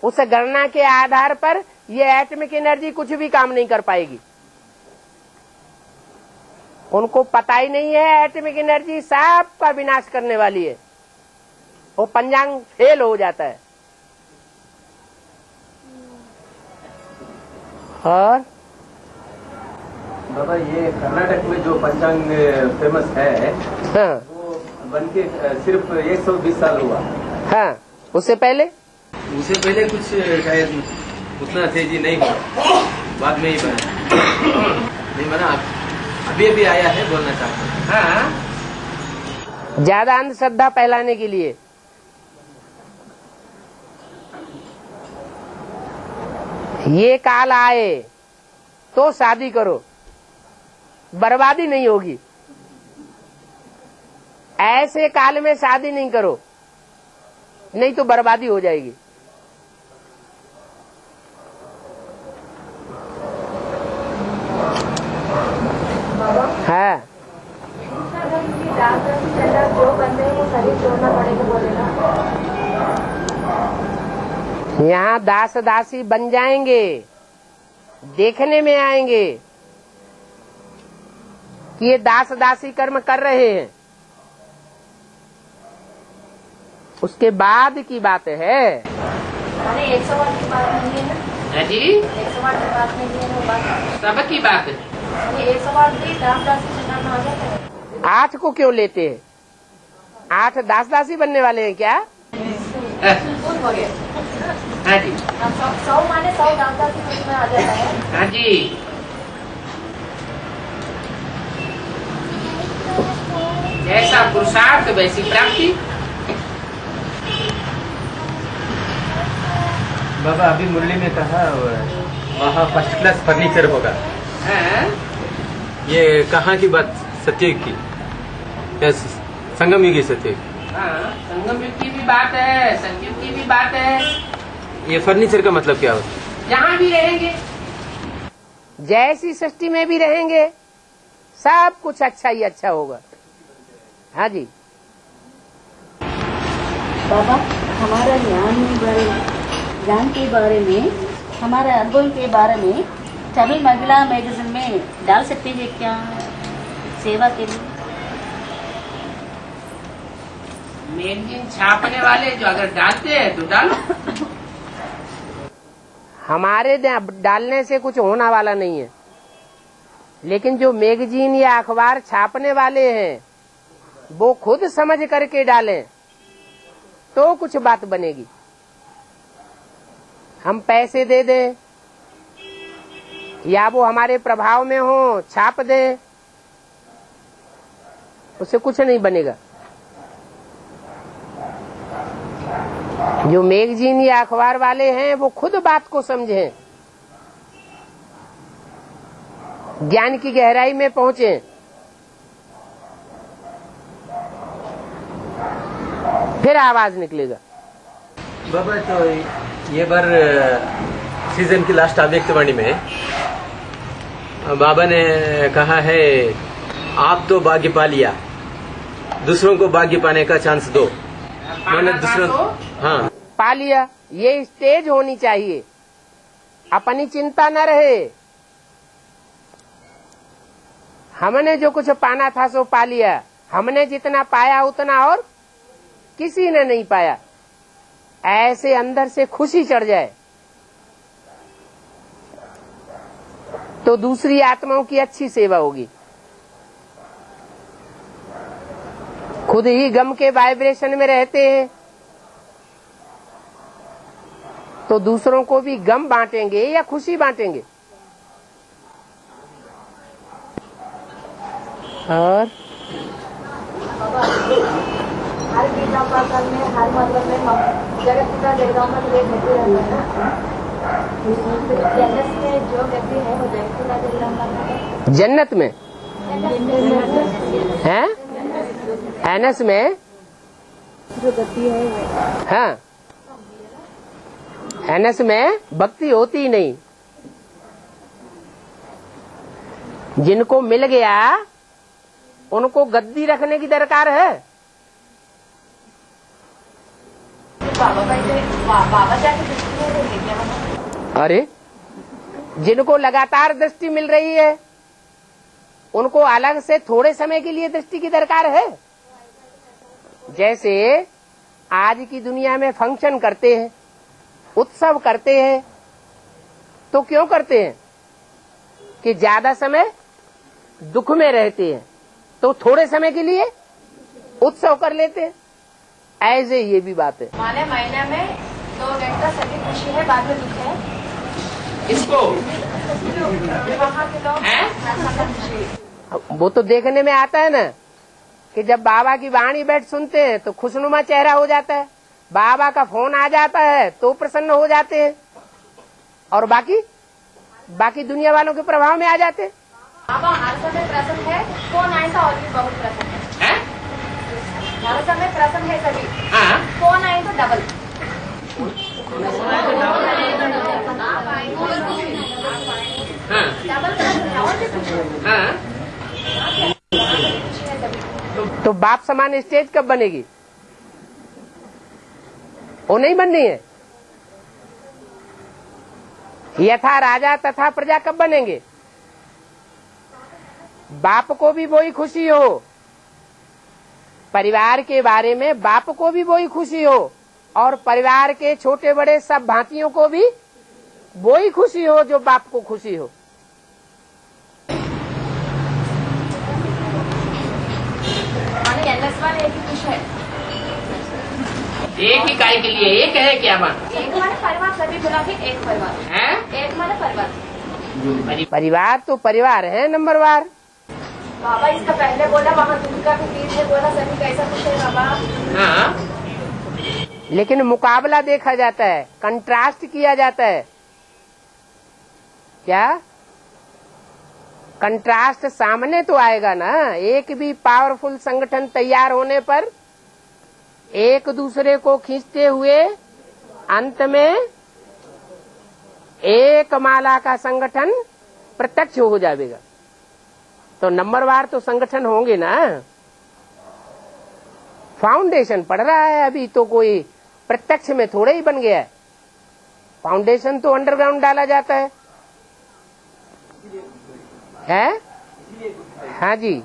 [SPEAKER 2] उस गणना के आधार पर ये एटमिक एनर्जी कुछ भी काम नहीं कर पाएगी। उनको पता ही नहीं है एटमिक एनर्जी सबका विनाश करने वाली है। वो पंचांग फेल हो जाता है। और
[SPEAKER 7] बाबा, ये कर्नाटक में जो पंचांग फेमस है,
[SPEAKER 2] हाँ,
[SPEAKER 7] वो बनके सिर्फ 120 साल हुआ।
[SPEAKER 2] हाँ, उससे पहले
[SPEAKER 7] कुछ शायद उतना तेजी नहीं हुआ, बाद में ही बना। नहीं बना, अभी आया है, बोलना चाहता हूँ।
[SPEAKER 2] हाँ, ज्यादा अंधश्रद्धा फैलाने के लिए। ये काल आए तो शादी करो, बर्बादी नहीं होगी। ऐसे काल में शादी नहीं करो, नहीं तो बर्बादी हो जाएगी। है
[SPEAKER 5] जो बंदे को शरीर छोड़ना पड़ेगा बोलेगा।
[SPEAKER 2] यहाँ दास दासी बन जाएंगे, देखने में आएंगे कि ये दास दासी कर्म कर रहे हैं। उसके बाद की बात है।
[SPEAKER 5] 108 की बात नहीं है ना
[SPEAKER 2] जी,
[SPEAKER 5] 108 की बात नहीं है, वो बात
[SPEAKER 2] सब की बात है।
[SPEAKER 5] 108 भी दास दासी चलाना आ जाता है।
[SPEAKER 2] 8 को क्यों लेते हैं? 8 दास दासी बनने वाले हैं क्या?
[SPEAKER 5] कौन हो गया?
[SPEAKER 2] हाँ जी,
[SPEAKER 5] 100 माने 100 दास दासी में आ जाता है।
[SPEAKER 2] हाँ जी। जैसा पुरुषार्थ वैसी प्राप्ति।
[SPEAKER 7] बाबा, अभी मुरली में कहा वहाँ फर्स्ट क्लास फर्नीचर होगा।
[SPEAKER 2] हाँ?
[SPEAKER 7] ये कहाँ की बात? सत्ययुग की या संगम युग की? सत्ययुग।
[SPEAKER 2] हाँ, संगम युग की भी बात है, संयुग की भी बात है।
[SPEAKER 7] ये फर्नीचर का मतलब क्या होता है?
[SPEAKER 2] जहाँ भी रहेंगे, जैसी सृष्टि में भी रहेंगे, सब कुछ अच्छा ही अच्छा होगा। हाँ जी।
[SPEAKER 8] बाबा, हमारा ज्ञान के बारे में, हमारे अनुभव के बारे में तमिल महिला मैगजीन में डाल सकते हैं क्या सेवा के लिए?
[SPEAKER 2] मैगजीन छापने वाले जो अगर डालते हैं तो डालो। हमारे डालने से कुछ होने वाला नहीं है, लेकिन जो मैगजीन या अखबार छापने वाले हैं वो खुद समझ करके डालें तो कुछ बात बनेगी। हम पैसे दे दें या वो हमारे प्रभाव में हो छाप दें, उससे कुछ नहीं बनेगा। जो मैगजीन या अखबार वाले हैं वो खुद बात को समझें, ज्ञान की गहराई में पहुंचे, फिर आवाज निकलेगा।
[SPEAKER 7] बाबा तो ये बार सीजन की लास्ट आव्यक्तवाणी में बाबा ने कहा है आप तो भाग्य पा लिया, दूसरों को भाग्य पाने का चांस दो। मैंने दूसरों हाँ
[SPEAKER 2] पा लिया, ये स्टेज होनी चाहिए, अपनी चिंता न रहे। हमने जो कुछ पाना था सो पा लिया, हमने जितना पाया उतना और किसी ने नहीं पाया, ऐसे अंदर से खुशी चढ़ जाए तो दूसरी आत्माओं की अच्छी सेवा होगी। खुद ही गम के वाइब्रेशन में रहते हैं तो दूसरों को भी गम बांटेंगे या खुशी बांटेंगे। और
[SPEAKER 5] हर गीता पाठन में हर मतलब में हम जगत पिता जगदम्बा में रहते हैं ना। जन्नत में जो गति है वो जगत पिता जगदम्बा में।
[SPEAKER 2] जन्नत में है, एनस में
[SPEAKER 5] जो गति है वो।
[SPEAKER 2] हाँ, एनस में भक्ति होती ही नहीं। जिनको मिल गया उनको गद्दी रखने की दरकार है।
[SPEAKER 5] बाबा जाके दृष्टि में रहेंगे क्या वहाँ?
[SPEAKER 2] अरे जिनको लगातार दृष्टि मिल रही है उनको अलग से थोड़े समय के लिए दृष्टि की दरकार है। जैसे आज की दुनिया में फंक्शन करते हैं, उत्सव करते हैं, तो क्यों करते हैं कि ज्यादा समय दुख में रहते हैं तो थोड़े समय के लिए उत्सव कर लेते हैं। ऐसे ये भी बात है।
[SPEAKER 5] माने महीने में 2 घंटा सभी खुशी है, बाद में दुख है।
[SPEAKER 2] इसको
[SPEAKER 5] वहाँ के लोग
[SPEAKER 2] वो तो देखने में आता है ना कि जब बाबा की वाणी बैठ सुनते हैं तो खुशनुमा चेहरा हो जाता है, बाबा का फोन आ जाता है तो प्रसन्न हो जाते हैं, और बाकी दुनिया वालों के प्रभाव में आ जाते हैं।
[SPEAKER 5] बाबा हर समय प्रसन्न है, फोन आए तो और भी बहुत प्रसन्न है। हर समय प्रसन्न है सभी, फोन आए तो डबल। डबल प्रसन्न है और भी खुश है।
[SPEAKER 2] तो बाप समान स्टेज कब बनेगी? वो नहीं बननी है। यथा राजा तथा प्रजा कब बनेंगे? बाप को भी वही खुशी हो, परिवार के बारे में बाप को भी वही खुशी हो, और परिवार के छोटे बड़े सब भांतियों को भी वही खुशी हो जो बाप को खुशी हो।
[SPEAKER 5] एक ही खुश है,
[SPEAKER 2] एक ही काय के लिए एक है क्या बात?
[SPEAKER 5] एक हमारे परिवार सभी बुला के एक परिवार
[SPEAKER 2] है, एक
[SPEAKER 5] हमारे परिवार।
[SPEAKER 2] परिवार तो परिवार है नंबरवार।
[SPEAKER 5] बाबा इसका पहले बोला वहाँ दुर्गा के बीच में बोला सभी कैसा कुछ है बाबा।
[SPEAKER 2] हाँ, लेकिन मुकाबला देखा जाता है, कंट्रास्ट किया जाता है। क्या कंट्रास्ट सामने तो आएगा ना। एक भी पावरफुल संगठन तैयार होने पर एक दूसरे को खींचते हुए अंत में एक माला का संगठन प्रत्यक्ष हो जाएगा। तो नंबरवार तो संगठन होंगे ना। फाउंडेशन पड़ रहा है अभी, तो कोई प्रत्यक्ष में थोड़े ही बन गया है। फाउंडेशन तो अंडरग्राउंड डाला जाता है। है? हाँ जी,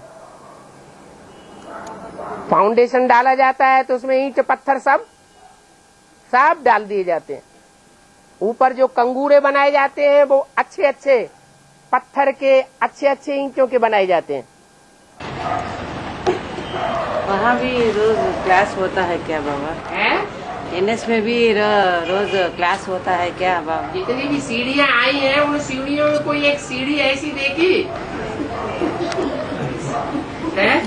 [SPEAKER 2] फाउंडेशन डाला जाता है तो उसमें ईंट पत्थर सब डाल दिए जाते हैं। ऊपर जो कंगूरे बनाए जाते हैं वो अच्छे अच्छे पत्थर के, अच्छे अच्छे ईंटों के बनाए जाते हैं।
[SPEAKER 9] वहाँ भी रोज क्लास होता है क्या बाबा? एनएस में भी रोज क्लास होता है क्या बाबा?
[SPEAKER 2] जितनी भी सीढ़ियाँ आई हैं उन सीढ़ियों में कोई एक सीढ़ी ऐसी देखी है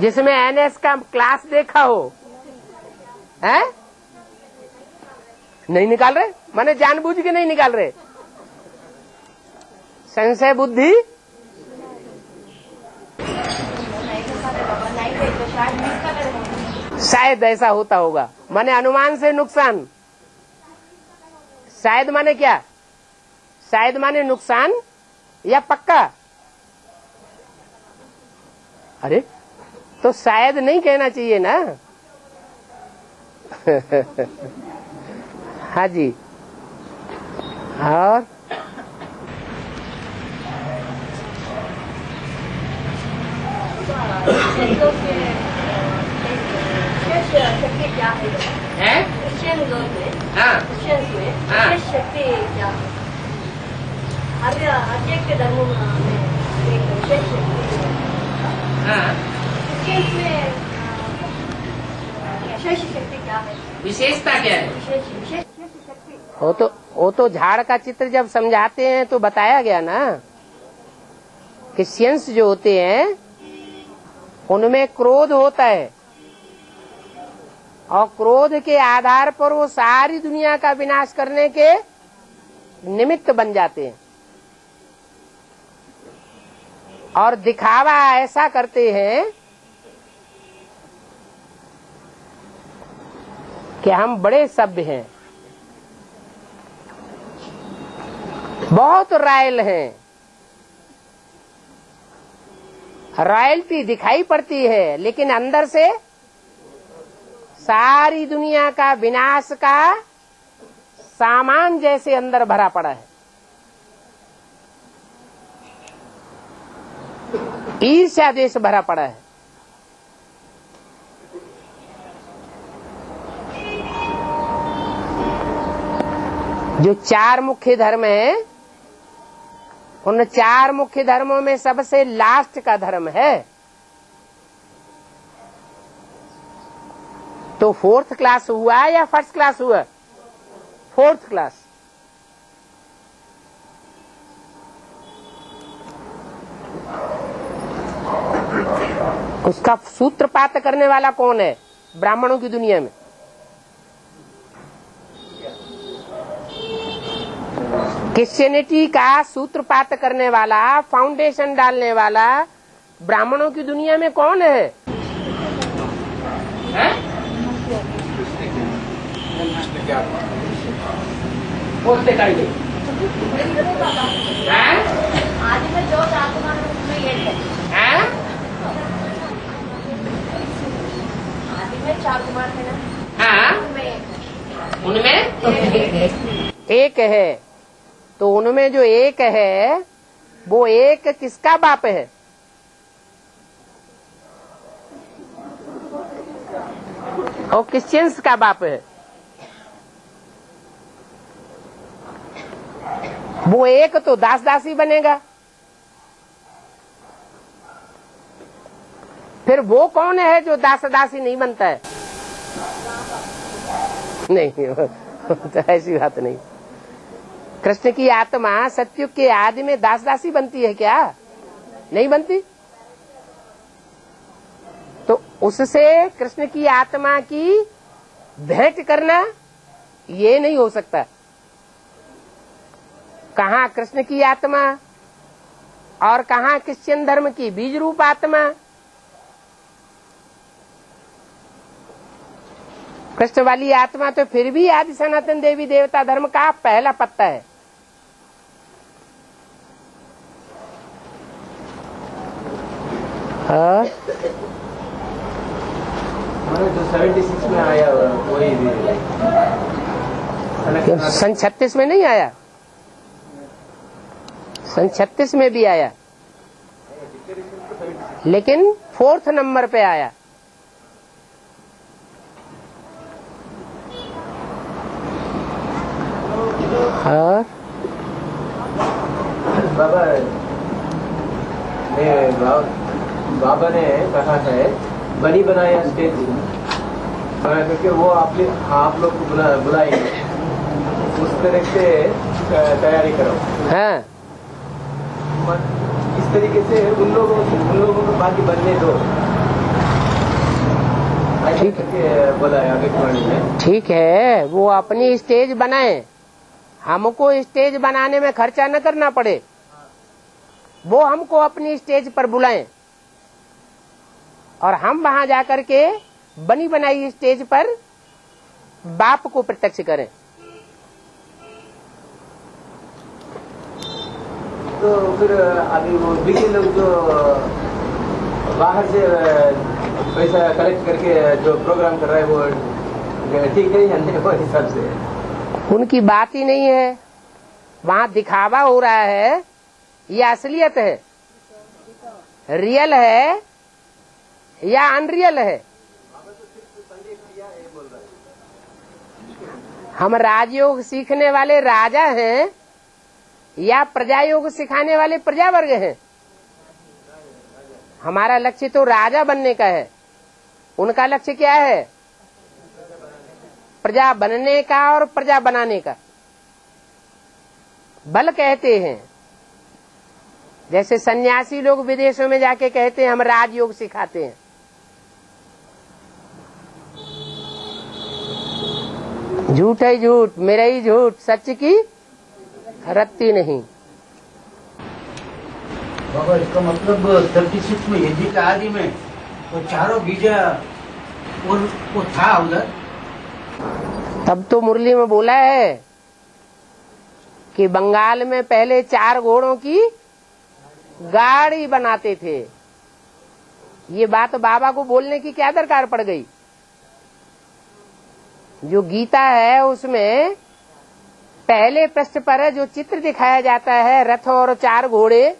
[SPEAKER 2] जिसमें एनएस का क्लास देखा हो? है? नहीं निकाल रहे, माने जानबूझ के नहीं निकाल रहे। संशय बुद्धि शायद ऐसा होता होगा, माने अनुमान से नुकसान। शायद माने क्या? शायद माने नुकसान या पक्का? अरे तो शायद नहीं कहना चाहिए ना। हाँ जी। और
[SPEAKER 5] शक्ति क्या है? क्रिश्चियन लोग में, क्रिश्चियंस में विशेष शक्ति क्या है? हर एक के धर्मों में एक विशेष शक्ति है। क्रिश्चियंस में विशेष शक्ति क्या है?
[SPEAKER 2] विशेषता क्या है?
[SPEAKER 5] विशेष शक्ति
[SPEAKER 2] वो तो झाड़ का चित्र जब समझाते हैं तो बताया गया ना। क्रिश्चियंस जो होते हैं उनमें क्रोध होता है और क्रोध के आधार पर वो सारी दुनिया का विनाश करने के निमित्त बन जाते हैं और दिखावा ऐसा करते हैं कि हम बड़े सभ्य हैं, बहुत रॉयल हैं। रॉयल्टी दिखाई पड़ती है लेकिन अंदर से सारी दुनिया का विनाश का सामान जैसे अंदर भरा पड़ा है। ईर्ष्या द्वेष भरा पड़ा है। जो चार मुख्य धर्म है उन चार मुख्य धर्मों में सबसे लास्ट का धर्म है तो फोर्थ क्लास हुआ या फर्स्ट क्लास हुआ? Fourth class. उसका सूत्रपात करने वाला कौन है ब्राह्मणों की दुनिया में? क्रिश्चियनिटी का सूत्रपात करने वाला, फाउंडेशन डालने वाला ब्राह्मणों की दुनिया में कौन है? बोलते करेंगे
[SPEAKER 5] आदि में जो आत्मा में ये है। आदि में चार कुमार है ना?
[SPEAKER 2] उनमें एक है। तो उनमें जो एक है वो एक किसका बाप है? और क्रिश्चियंस का बाप है। वो एक तो दास दासी बनेगा। फिर वो कौन है जो दास दासी नहीं बनता है? नहीं, तो ऐसी बात नहीं। कृष्ण की आत्मा सतयुग के आदि में दास दासी बनती है क्या? नहीं बनती। तो उससे कृष्ण की आत्मा की भेंट करना ये नहीं हो सकता। कहाँ कृष्ण की आत्मा और कहाँ क्रिश्चियन धर्म की बीज रूप आत्मा? कृष्ण वाली आत्मा तो फिर भी आदि सनातन देवी देवता धर्म का पहला पत्ता है।
[SPEAKER 7] जो 76 में आया वही
[SPEAKER 2] सन 36 में नहीं आया। सन 36 में भी आया, लेकिन 4th नंबर पे आया। और
[SPEAKER 7] बाबा ने कहा है बनी बनाया स्टेज क्योंकि वो आप लोग को बुलाएंगे, उस तरह से तैयारी करो।
[SPEAKER 2] हाँ,
[SPEAKER 7] इस तरीके से उन लोगों को बाकी बनने दो।
[SPEAKER 2] ठीक
[SPEAKER 7] है, बोला है आकाशवाणी में।
[SPEAKER 2] ठीक है, वो अपनी स्टेज बनाए, हमको स्टेज बनाने में खर्चा न करना पड़े, वो हमको अपनी स्टेज पर बुलाएं और हम वहां जाकर के बनी बनाई स्टेज पर बाप को प्रत्यक्ष करें।
[SPEAKER 7] तो फिर अभी वो बीजे लोग जो बाहर से पैसा कलेक्ट करके जो प्रोग्राम कर रहा है वो ठीक है या नहीं? वो हिसाब से
[SPEAKER 2] उनकी बात ही नहीं है, वहां दिखावा हो रहा है, ये असलियत है, रियल है या अनरियल है। हम राजयोग सीखने वाले राजा हैं या प्रजा योग सिखाने वाले प्रजा वर्ग हैं? हमारा लक्ष्य तो राजा बनने का है, उनका लक्ष्य क्या है? प्रजा बनने का और प्रजा बनाने का। बल कहते हैं, जैसे सन्यासी लोग विदेशों में जाके कहते हैं हम राजयोग सिखाते हैं। झूठ है झूठ, मेरा ही झूठ, सच की रत्ती नहीं।
[SPEAKER 4] बाबा इसका मतलब 36 में यज्ञ का आदि में वो चारों बीजा और वो था उधर।
[SPEAKER 2] तब तो मुरली में बोला है कि बंगाल में पहले 4 घोड़ों की गाड़ी बनाते थे। ये बात बाबा को बोलने की क्या दरकार पड़ गई? जो गीता है उसमें पहले पृष्ठ पर जो चित्र दिखाया जाता है रथ और 4 घोड़े,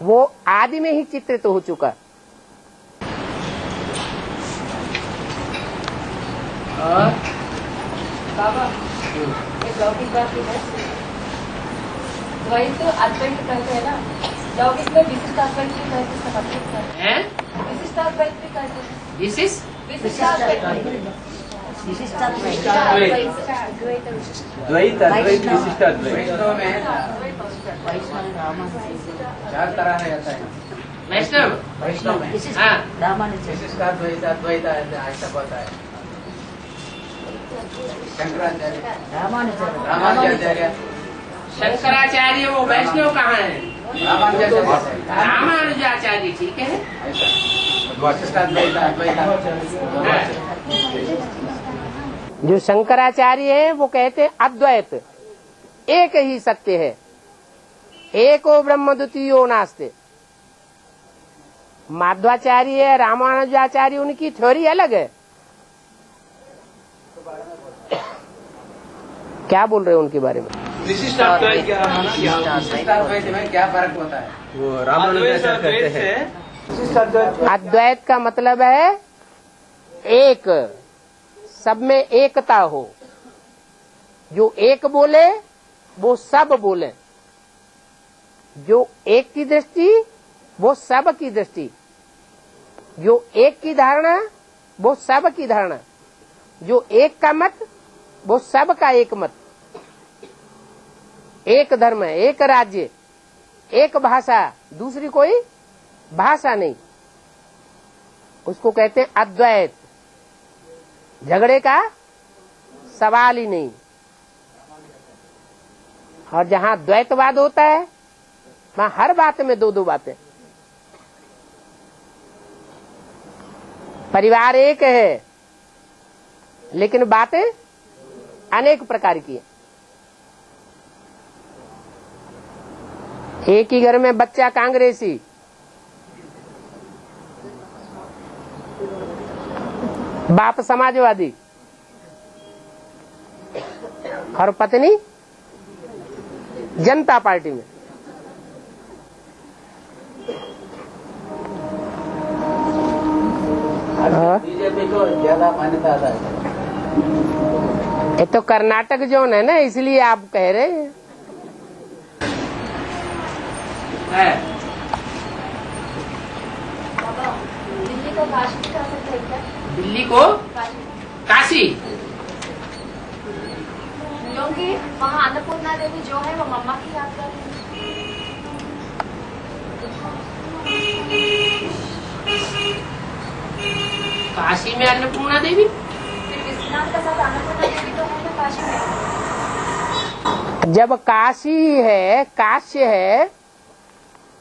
[SPEAKER 2] वो आदि में ही चित्रित हो चुका।
[SPEAKER 5] बाबा एक लौकिक बात है, द्वैत अद्वैत कहते हैं ना, लौकिक में विशिष्ट अद्वैत भी कहते हैं, विशिष्ट अद्वैत भी कहते हैं।
[SPEAKER 7] द्वैत अद्वैत विशिष्ट अद्वैत चार तरह है जाता है। वैष्णव में विशिष्ट अद्वैत अद्वैत ऐसा होता है।
[SPEAKER 2] शंकराचार्य वो वैष्णव कहाँ है? रामानुजाचार्य, ठीक है। जो शंकराचार्य है वो कहते हैं अद्वैत एक ही सत्य है, एको ब्रह्म द्वितीयो नास्ति। माध्वाचार्य रामानुजाचार्य उनकी थ्योरी अलग है। क्या बोल रहे हो उनके बारे में?
[SPEAKER 7] विशिष्ट अद्वैत में क्या फर्क होता है? वो रामानुजाचार्य कहते हैं
[SPEAKER 2] अद्वैत का मतलब है एक, सब में एकता हो। जो एक बोले वो सब बोले, जो एक की दृष्टि वो सब की दृष्टि, जो एक की धारणा वो सब की धारणा, जो एक का मत वो सब का एक मत। एक धर्म है, एक राज्य, एक भाषा, दूसरी कोई भाषा नहीं, उसको कहते हैं अद्वैत। झगड़े का सवाल ही नहीं। और जहाँ द्वैतवाद होता है वहाँ हर बात में दो दो बातें। परिवार एक है लेकिन बातें अनेक प्रकार की है। एक ही घर में बच्चा कांग्रेसी, बाप समाजवादी और पत्नी जनता पार्टी में।
[SPEAKER 3] बीजेपी को ज्यादा मान्यता आता है।
[SPEAKER 2] ये तो कर्नाटक जोन है ना, इसलिए आप कह रहे हैं।
[SPEAKER 5] दिल्ली को काशी भी कह सकते हैं क्या?
[SPEAKER 2] दिल्ली को काशी,
[SPEAKER 5] क्योंकि वहाँ अन्नपूर्णा देवी जो है वो मम्मा की याद कर रही है।
[SPEAKER 2] काशी में अन्नपूर्णा देवी,
[SPEAKER 5] फिर विश्वनाथ का साथ अन्नपूर्णा देवी तो है ना काशी में।
[SPEAKER 2] जब काशी है, काश्य है,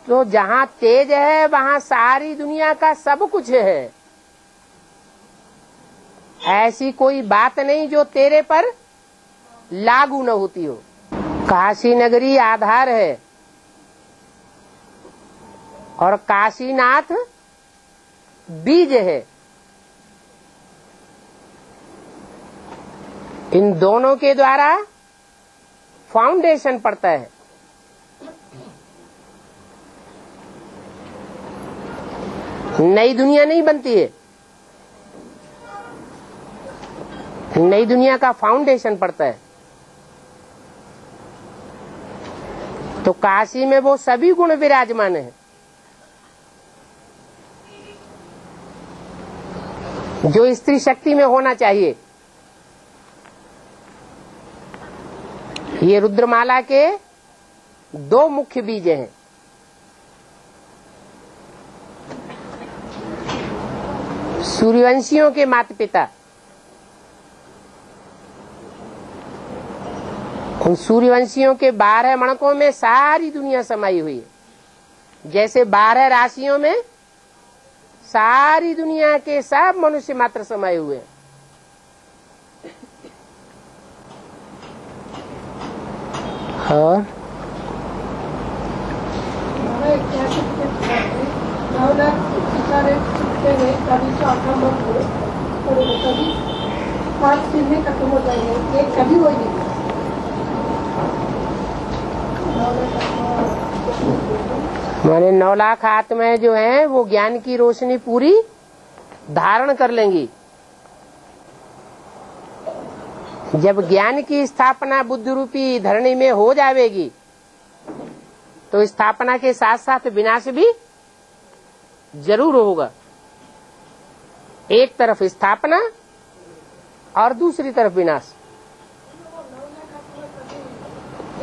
[SPEAKER 2] तो जहाँ तेज है वहाँ सारी दुनिया का सब कुछ है। ऐसी कोई बात नहीं जो तेरे पर लागू न होती हो। काशी नगरी आधार है और काशीनाथ बीज है। इन दोनों के द्वारा फाउंडेशन पड़ता है। नई दुनिया नहीं बनती है, नई दुनिया का फाउंडेशन पड़ता है। तो काशी में वो सभी गुण विराजमान है जो स्त्री शक्ति में होना चाहिए। ये रुद्रमाला के दो मुख्य बीज हैं। सूर्यवंशियों के माता पिता, उन सूर्यवंशियों के 12 मणकों में सारी दुनिया समाई हुई है। जैसे 12 राशियों में सारी दुनिया के सब मनुष्य मात्र समाये हुए हैं। और
[SPEAKER 5] खत्म हो जाएंगे, एक कभी हो नहीं।
[SPEAKER 2] माने 9 लाख आत्माएं जो हैं वो ज्ञान की रोशनी पूरी धारण कर लेंगी। जब ज्ञान की स्थापना बुद्ध रूपी धरणी में हो जाएगी तो स्थापना के साथ साथ विनाश भी जरूर होगा। एक तरफ स्थापना और दूसरी तरफ विनाश।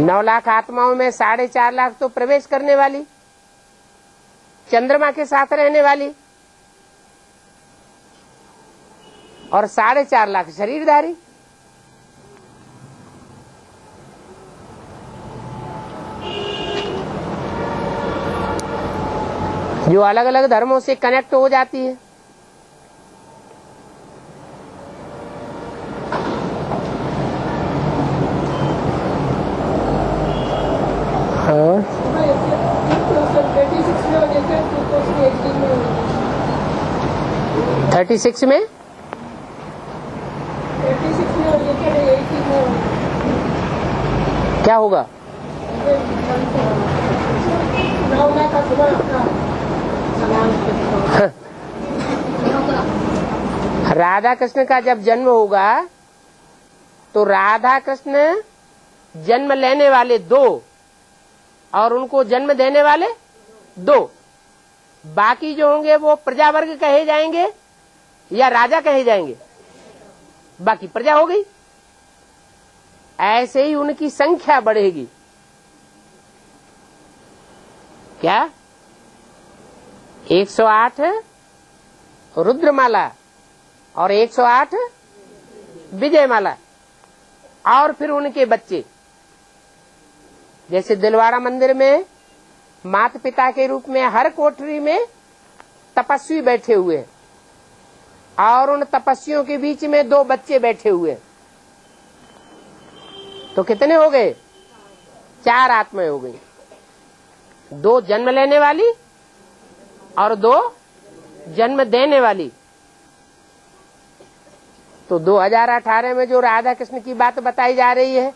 [SPEAKER 2] 9 लाख आत्माओं में 4.5 लाख तो प्रवेश करने वाली, चंद्रमा के साथ रहने वाली, और 4.5 लाख शरीरधारी। जो अलग अलग धर्मों से कनेक्ट हो जाती है। हाँ 36 में क्या होगा? राधा कृष्ण का जब जन्म होगा तो राधा कृष्ण जन्म लेने वाले 2 और उनको जन्म देने वाले 2, बाकी जो होंगे वो प्रजा वर्ग कहे जाएंगे या राजा कहे जाएंगे। बाकी प्रजा हो गई। ऐसे ही उनकी संख्या बढ़ेगी। क्या 108 रुद्रमाला और 108 विजयमाला, और फिर उनके बच्चे। जैसे दिलवाड़ा मंदिर में माता पिता के रूप में हर कोठरी में तपस्वी बैठे हुए हैं और उन तपस्वियों के बीच में 2 बच्चे बैठे हुए हैं। तो कितने हो गए? 4 आत्माएं हो गई। 2 जन्म लेने वाली और 2 जन्म देने वाली। तो 2018 में जो राधा कृष्ण की बात बताई जा रही है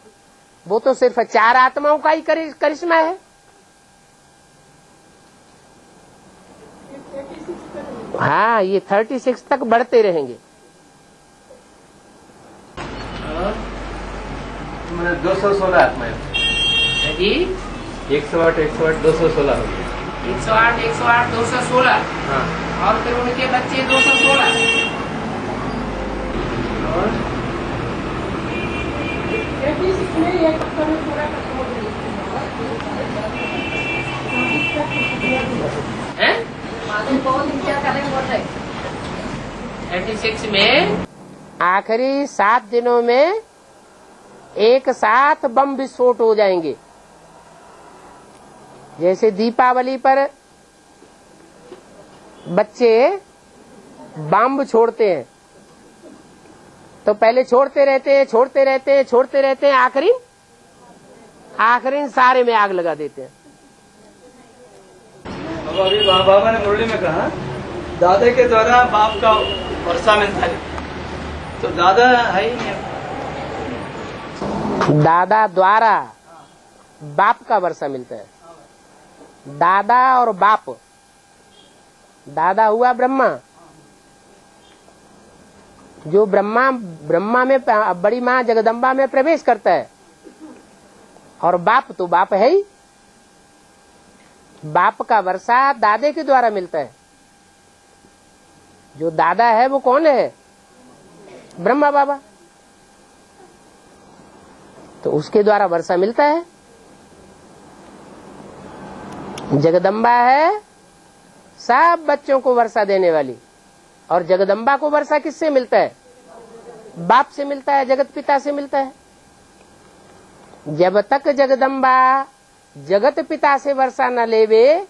[SPEAKER 2] वो तो सिर्फ 4 आत्माओं का ही करिश्मा है। हाँ, ये 36 तक बढ़ते रहेंगे।
[SPEAKER 7] 216 आत्माएं
[SPEAKER 2] जी,
[SPEAKER 7] 108 216 हो गए।
[SPEAKER 2] 108 216।
[SPEAKER 7] हाँ,
[SPEAKER 2] और फिर उनके बच्चे 216। हैं? 36 में आखिरी 7 दिनों में एक साथ बम विस्फोट हो जाएंगे। जैसे दीपावली पर बच्चे बम छोड़ते हैं, तो पहले छोड़ते रहते हैं, आखिरी सारे में आग लगा देते हैं।
[SPEAKER 4] अभी बाबा ने मुरली में कहा दादा के द्वारा बाप का वर्षा मिलता है, तो दादा है ही नहीं।
[SPEAKER 2] दादा द्वारा बाप का वर्षा मिलता है। दादा और बाप, दादा हुआ ब्रह्मा, जो ब्रह्मा में बड़ी माँ जगदम्बा में प्रवेश करता है, और बाप तो बाप है ही। बाप का वर्षा दादे के द्वारा मिलता है। जो दादा है वो कौन है? ब्रह्मा बाबा। तो उसके द्वारा वर्षा मिलता है। जगदम्बा है सब बच्चों को वर्षा देने वाली, और जगदम्बा को वर्षा किससे मिलता है? बाप से मिलता है, जगत पिता से मिलता है। जब तक जगदम्बा जगत पिता से वर्षा न लेवे,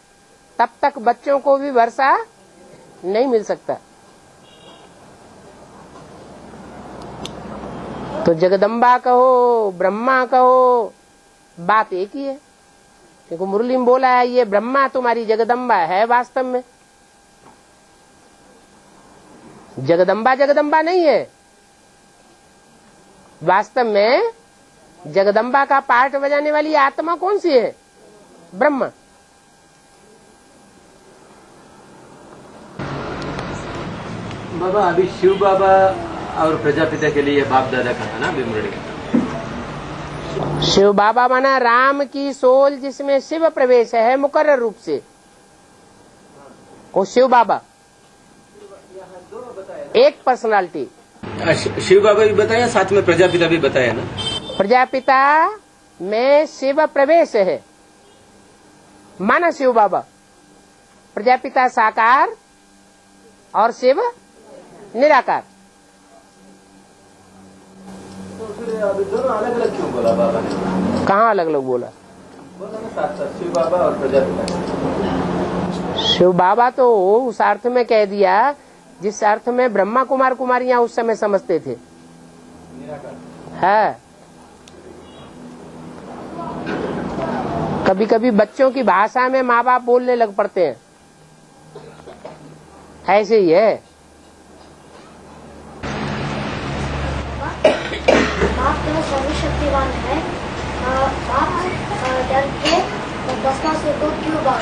[SPEAKER 2] तब तक बच्चों को भी वर्षा नहीं मिल सकता। तो जगदम्बा कहो, ब्रह्मा कहो, बात एक ही है। देखो मुरली में बोला है, ये ब्रह्मा तुम्हारी जगदम्बा है। वास्तव में जगदम्बा नहीं है। वास्तव में जगदम्बा का पार्ट बजाने वाली आत्मा कौन सी है? ब्रह्मा।
[SPEAKER 7] बाबा अभी शिव बाबा और प्रजापिता के लिए बाप दादा कहा ना बिमरड़ी।
[SPEAKER 2] शिव बाबा माना राम की सोल जिसमें शिव प्रवेश है मुकर्रर रूप से, वो शिव बाबा एक पर्सनालिटी।
[SPEAKER 7] शिव बाबा भी बताया, साथ में प्रजापिता भी बताया ना।
[SPEAKER 2] प्रजापिता में शिव प्रवेश है, माना शिव बाबा। प्रजापिता साकार और शिव निराकार।
[SPEAKER 7] तो फिर अभी दोनों अलग अलग क्यों बोला बाबा ने?
[SPEAKER 2] कहाँ अलग अलग बोला?
[SPEAKER 7] बोला ना साथ साथ शिव बाबा और प्रजापिता।
[SPEAKER 2] शिव बाबा तो उस अर्थ में कह दिया जिस अर्थ में ब्रह्मा कुमार कुमारियां उस समय समझते थे। है कभी कभी बच्चों की भाषा में माँ बाप बोलने लग पड़ते हैं, ऐसे ही है।
[SPEAKER 5] बाप तो सर्वशक्तिवान है। बाप डर के भस्मासुर को क्यों भागा?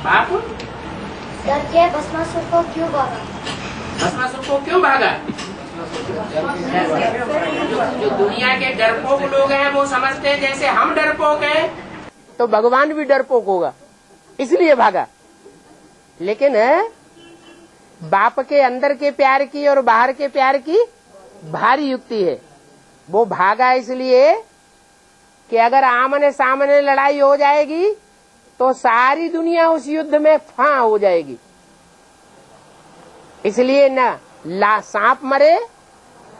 [SPEAKER 2] बाप
[SPEAKER 5] डर के भस्मासुर को क्यों भागा?
[SPEAKER 2] भस्मासुर को क्यों भागा? जो दुनिया के डरपोक लोग हैं वो समझते हैं जैसे हम डरपोक हैं तो भगवान भी डरपोक होगा, इसलिए भागा। लेकिन बाप के अंदर के प्यार की और बाहर के प्यार की भारी युक्ति है। वो भागा इसलिए कि अगर आमने सामने लड़ाई हो जाएगी तो सारी दुनिया उस युद्ध में फां हो जाएगी। इसलिए न सांप मरे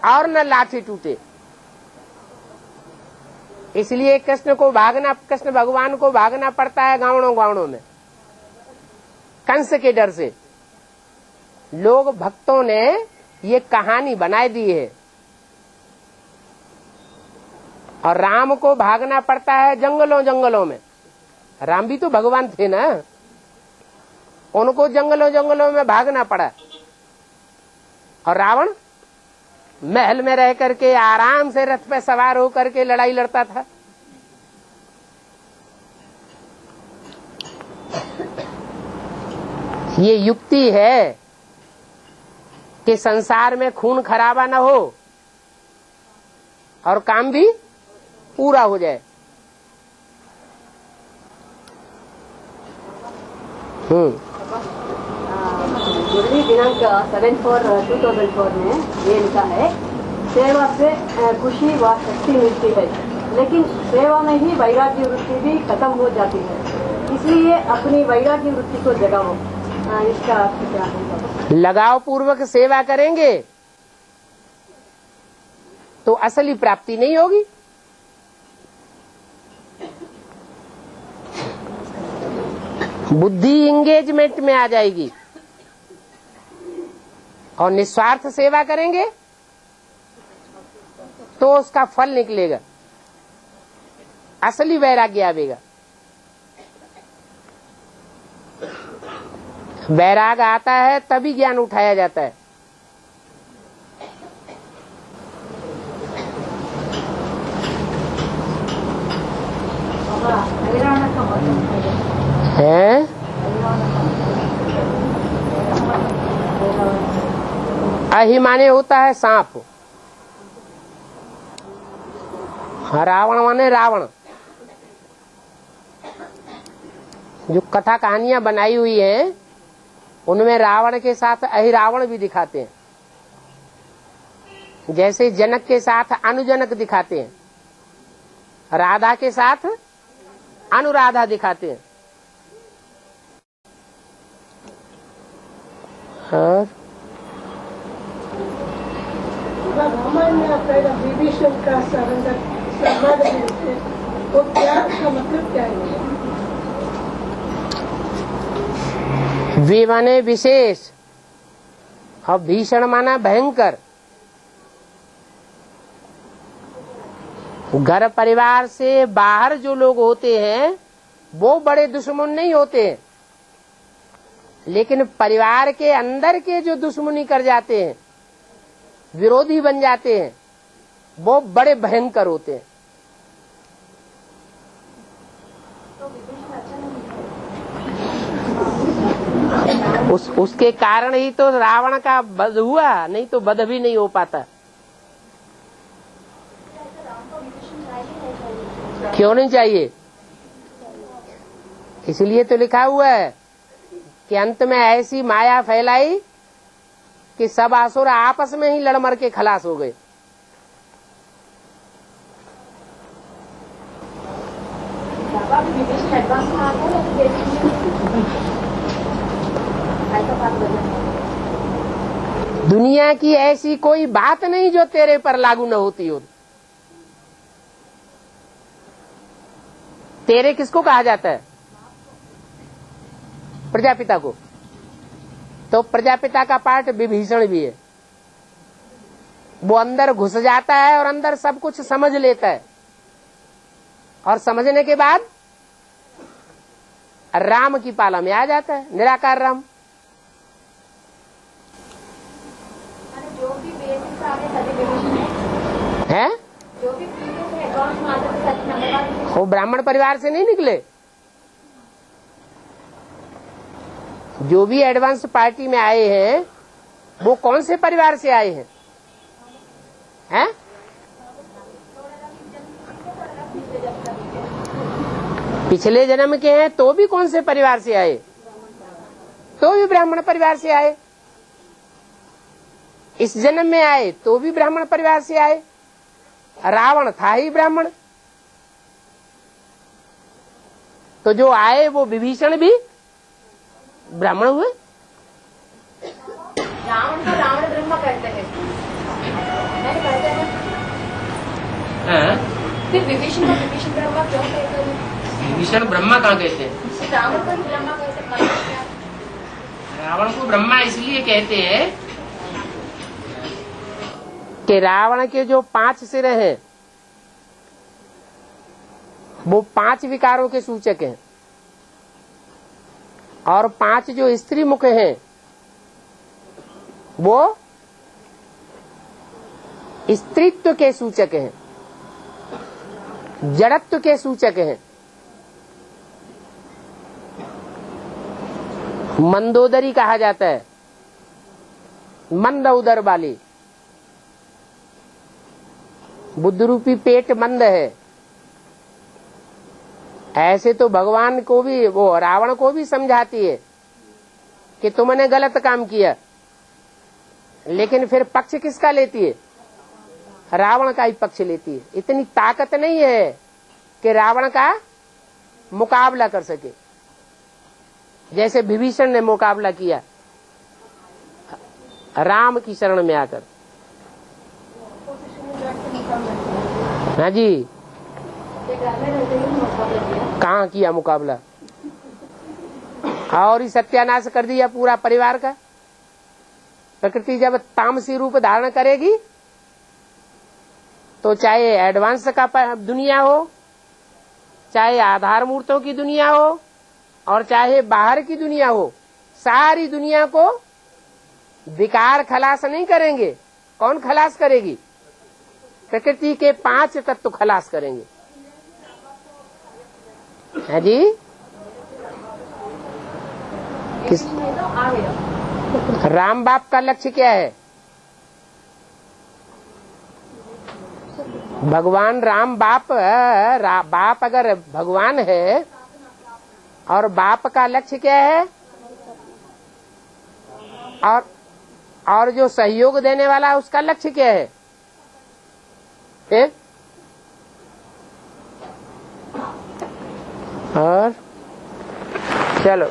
[SPEAKER 2] और न लाठी टूटे। इसलिए कृष्ण भगवान को भागना पड़ता है गावड़ों में, कंस के डर से। लोग भक्तों ने ये कहानी बनाई दी है। और राम को भागना पड़ता है जंगलों में। राम भी तो भगवान थे ना, उनको जंगलों में भागना पड़ा। और रावण महल में रह करके आराम से रथ पे सवार होकर के लड़ाई लड़ता था। ये युक्ति है कि संसार में खून खराबा न हो और काम भी पूरा हो जाए।
[SPEAKER 5] मुरली दिनांक 7/4/2004 में ये लिखा है, सेवा से खुशी व शक्ति मिलती है, लेकिन सेवा में ही वैराग्य वृत्ति भी खत्म हो जाती है, इसलिए अपनी वैराग्य वृत्ति को जगाओ। इसका अर्थ क्या है?
[SPEAKER 2] लगाव पूर्वक सेवा करेंगे तो असली प्राप्ति नहीं होगी। बुद्धि इंगेजमेंट में आ जाएगी और निस्वार्थ सेवा करेंगे तो उसका फल निकलेगा, असली वैराग्य आवेगा। वैराग आता है तभी ज्ञान उठाया जाता है। अहिमाने होता है सांप, रावण माने रावण। जो कथा कहानियां बनाई हुई हैं उनमें रावण के साथ अहिरावण भी दिखाते हैं, जैसे जनक के साथ अनुजनक दिखाते हैं, राधा के साथ अनुराधा दिखाते हैं। और
[SPEAKER 10] रामायण में आता है विभीषण का संवाद वो क्या का मतलब क्या है?
[SPEAKER 2] वे माने विशेष और भीषण माना भयंकर। घर परिवार से बाहर जो लोग होते हैं वो बड़े दुश्मन नहीं होते हैं, लेकिन परिवार के अंदर के जो दुश्मनी कर जाते हैं, विरोधी बन जाते हैं, वो बड़े भयंकर होते हैं। उसके कारण ही तो रावण का वध हुआ, नहीं तो वध भी नहीं हो पाता। क्यों नहीं चाहिए? इसलिए तो लिखा हुआ है कि अंत में ऐसी माया फैलाई कि सब असुर आपस में ही लड़ मर के खलास हो गए। दुनिया की ऐसी कोई बात नहीं जो तेरे पर लागू न होती हो। तेरे किसको कहा जाता है? प्रजापिता को। तो प्रजापिता का पार्ट विभीषण भी है। वो अंदर घुस जाता है और अंदर सब कुछ समझ लेता है, और समझने के बाद राम की पाला में आ जाता है, निराकार राम।
[SPEAKER 5] जो भी बेसिक सारे सभी विभीषण
[SPEAKER 2] है,
[SPEAKER 5] जो भी प्रीवियस एडवांस माता के साथ नंबर
[SPEAKER 2] वो ब्राह्मण परिवार से नहीं निकले। जो भी एडवांस पार्टी में आए हैं वो कौन से परिवार से आए हैं? हैं? पिछले जन्म के हैं तो भी कौन से परिवार से आए? तो भी ब्राह्मण परिवार से आए। इस जन्म में आए तो भी ब्राह्मण परिवार से आए। रावण था ही ब्राह्मण, तो जो आए वो विभीषण भी ब्राह्मण हुए।
[SPEAKER 5] रावण को रावण ब्रह्मा कहते हैं, कहते हैं। फिर विभीषण को विभीषण ब्रह्मा क्यों कहते हैं?
[SPEAKER 2] विभीषण ब्रह्मा कहाँ कहते हैं?
[SPEAKER 5] रावण को ब्रह्मा कहते हैं।
[SPEAKER 2] रावण को ब्रह्मा इसलिए कहते हैं कि रावण के जो 5 सिर हैं वो 5 विकारों के सूचक हैं, और 5 जो स्त्री मुख हैं वो स्त्रीत्व के सूचक हैं, जड़त्व के सूचक हैं। मंदोदरी कहा जाता है, मंद उदर वाली, बुद्ध रूपी पेट मंद है। ऐसे तो भगवान को भी, वो रावण को भी समझाती है कि तुमने गलत काम किया, लेकिन फिर पक्ष किसका लेती है? रावण का ही पक्ष लेती है। इतनी ताकत नहीं है कि रावण का मुकाबला कर सके, जैसे विभीषण ने मुकाबला किया राम की शरण में आकर। हाँ जी, कहाँ किया मुकाबला? और ही सत्यानाश कर दिया पूरा परिवार का। प्रकृति जब तामसी रूप धारण करेगी तो चाहे एडवांस का दुनिया हो, चाहे आधार मूर्तों की दुनिया हो, और चाहे बाहर की दुनिया हो, सारी दुनिया को विकार खलास नहीं करेंगे। कौन खलास करेगी? प्रकृति के 5 तत्व खलास करेंगे। है जी? किस राम बाप का लक्ष्य क्या है? भगवान राम बाप, बाप अगर भगवान है, और बाप का लक्ष्य क्या है? और जो सहयोग देने वाला है उसका लक्ष्य क्या है? और चलो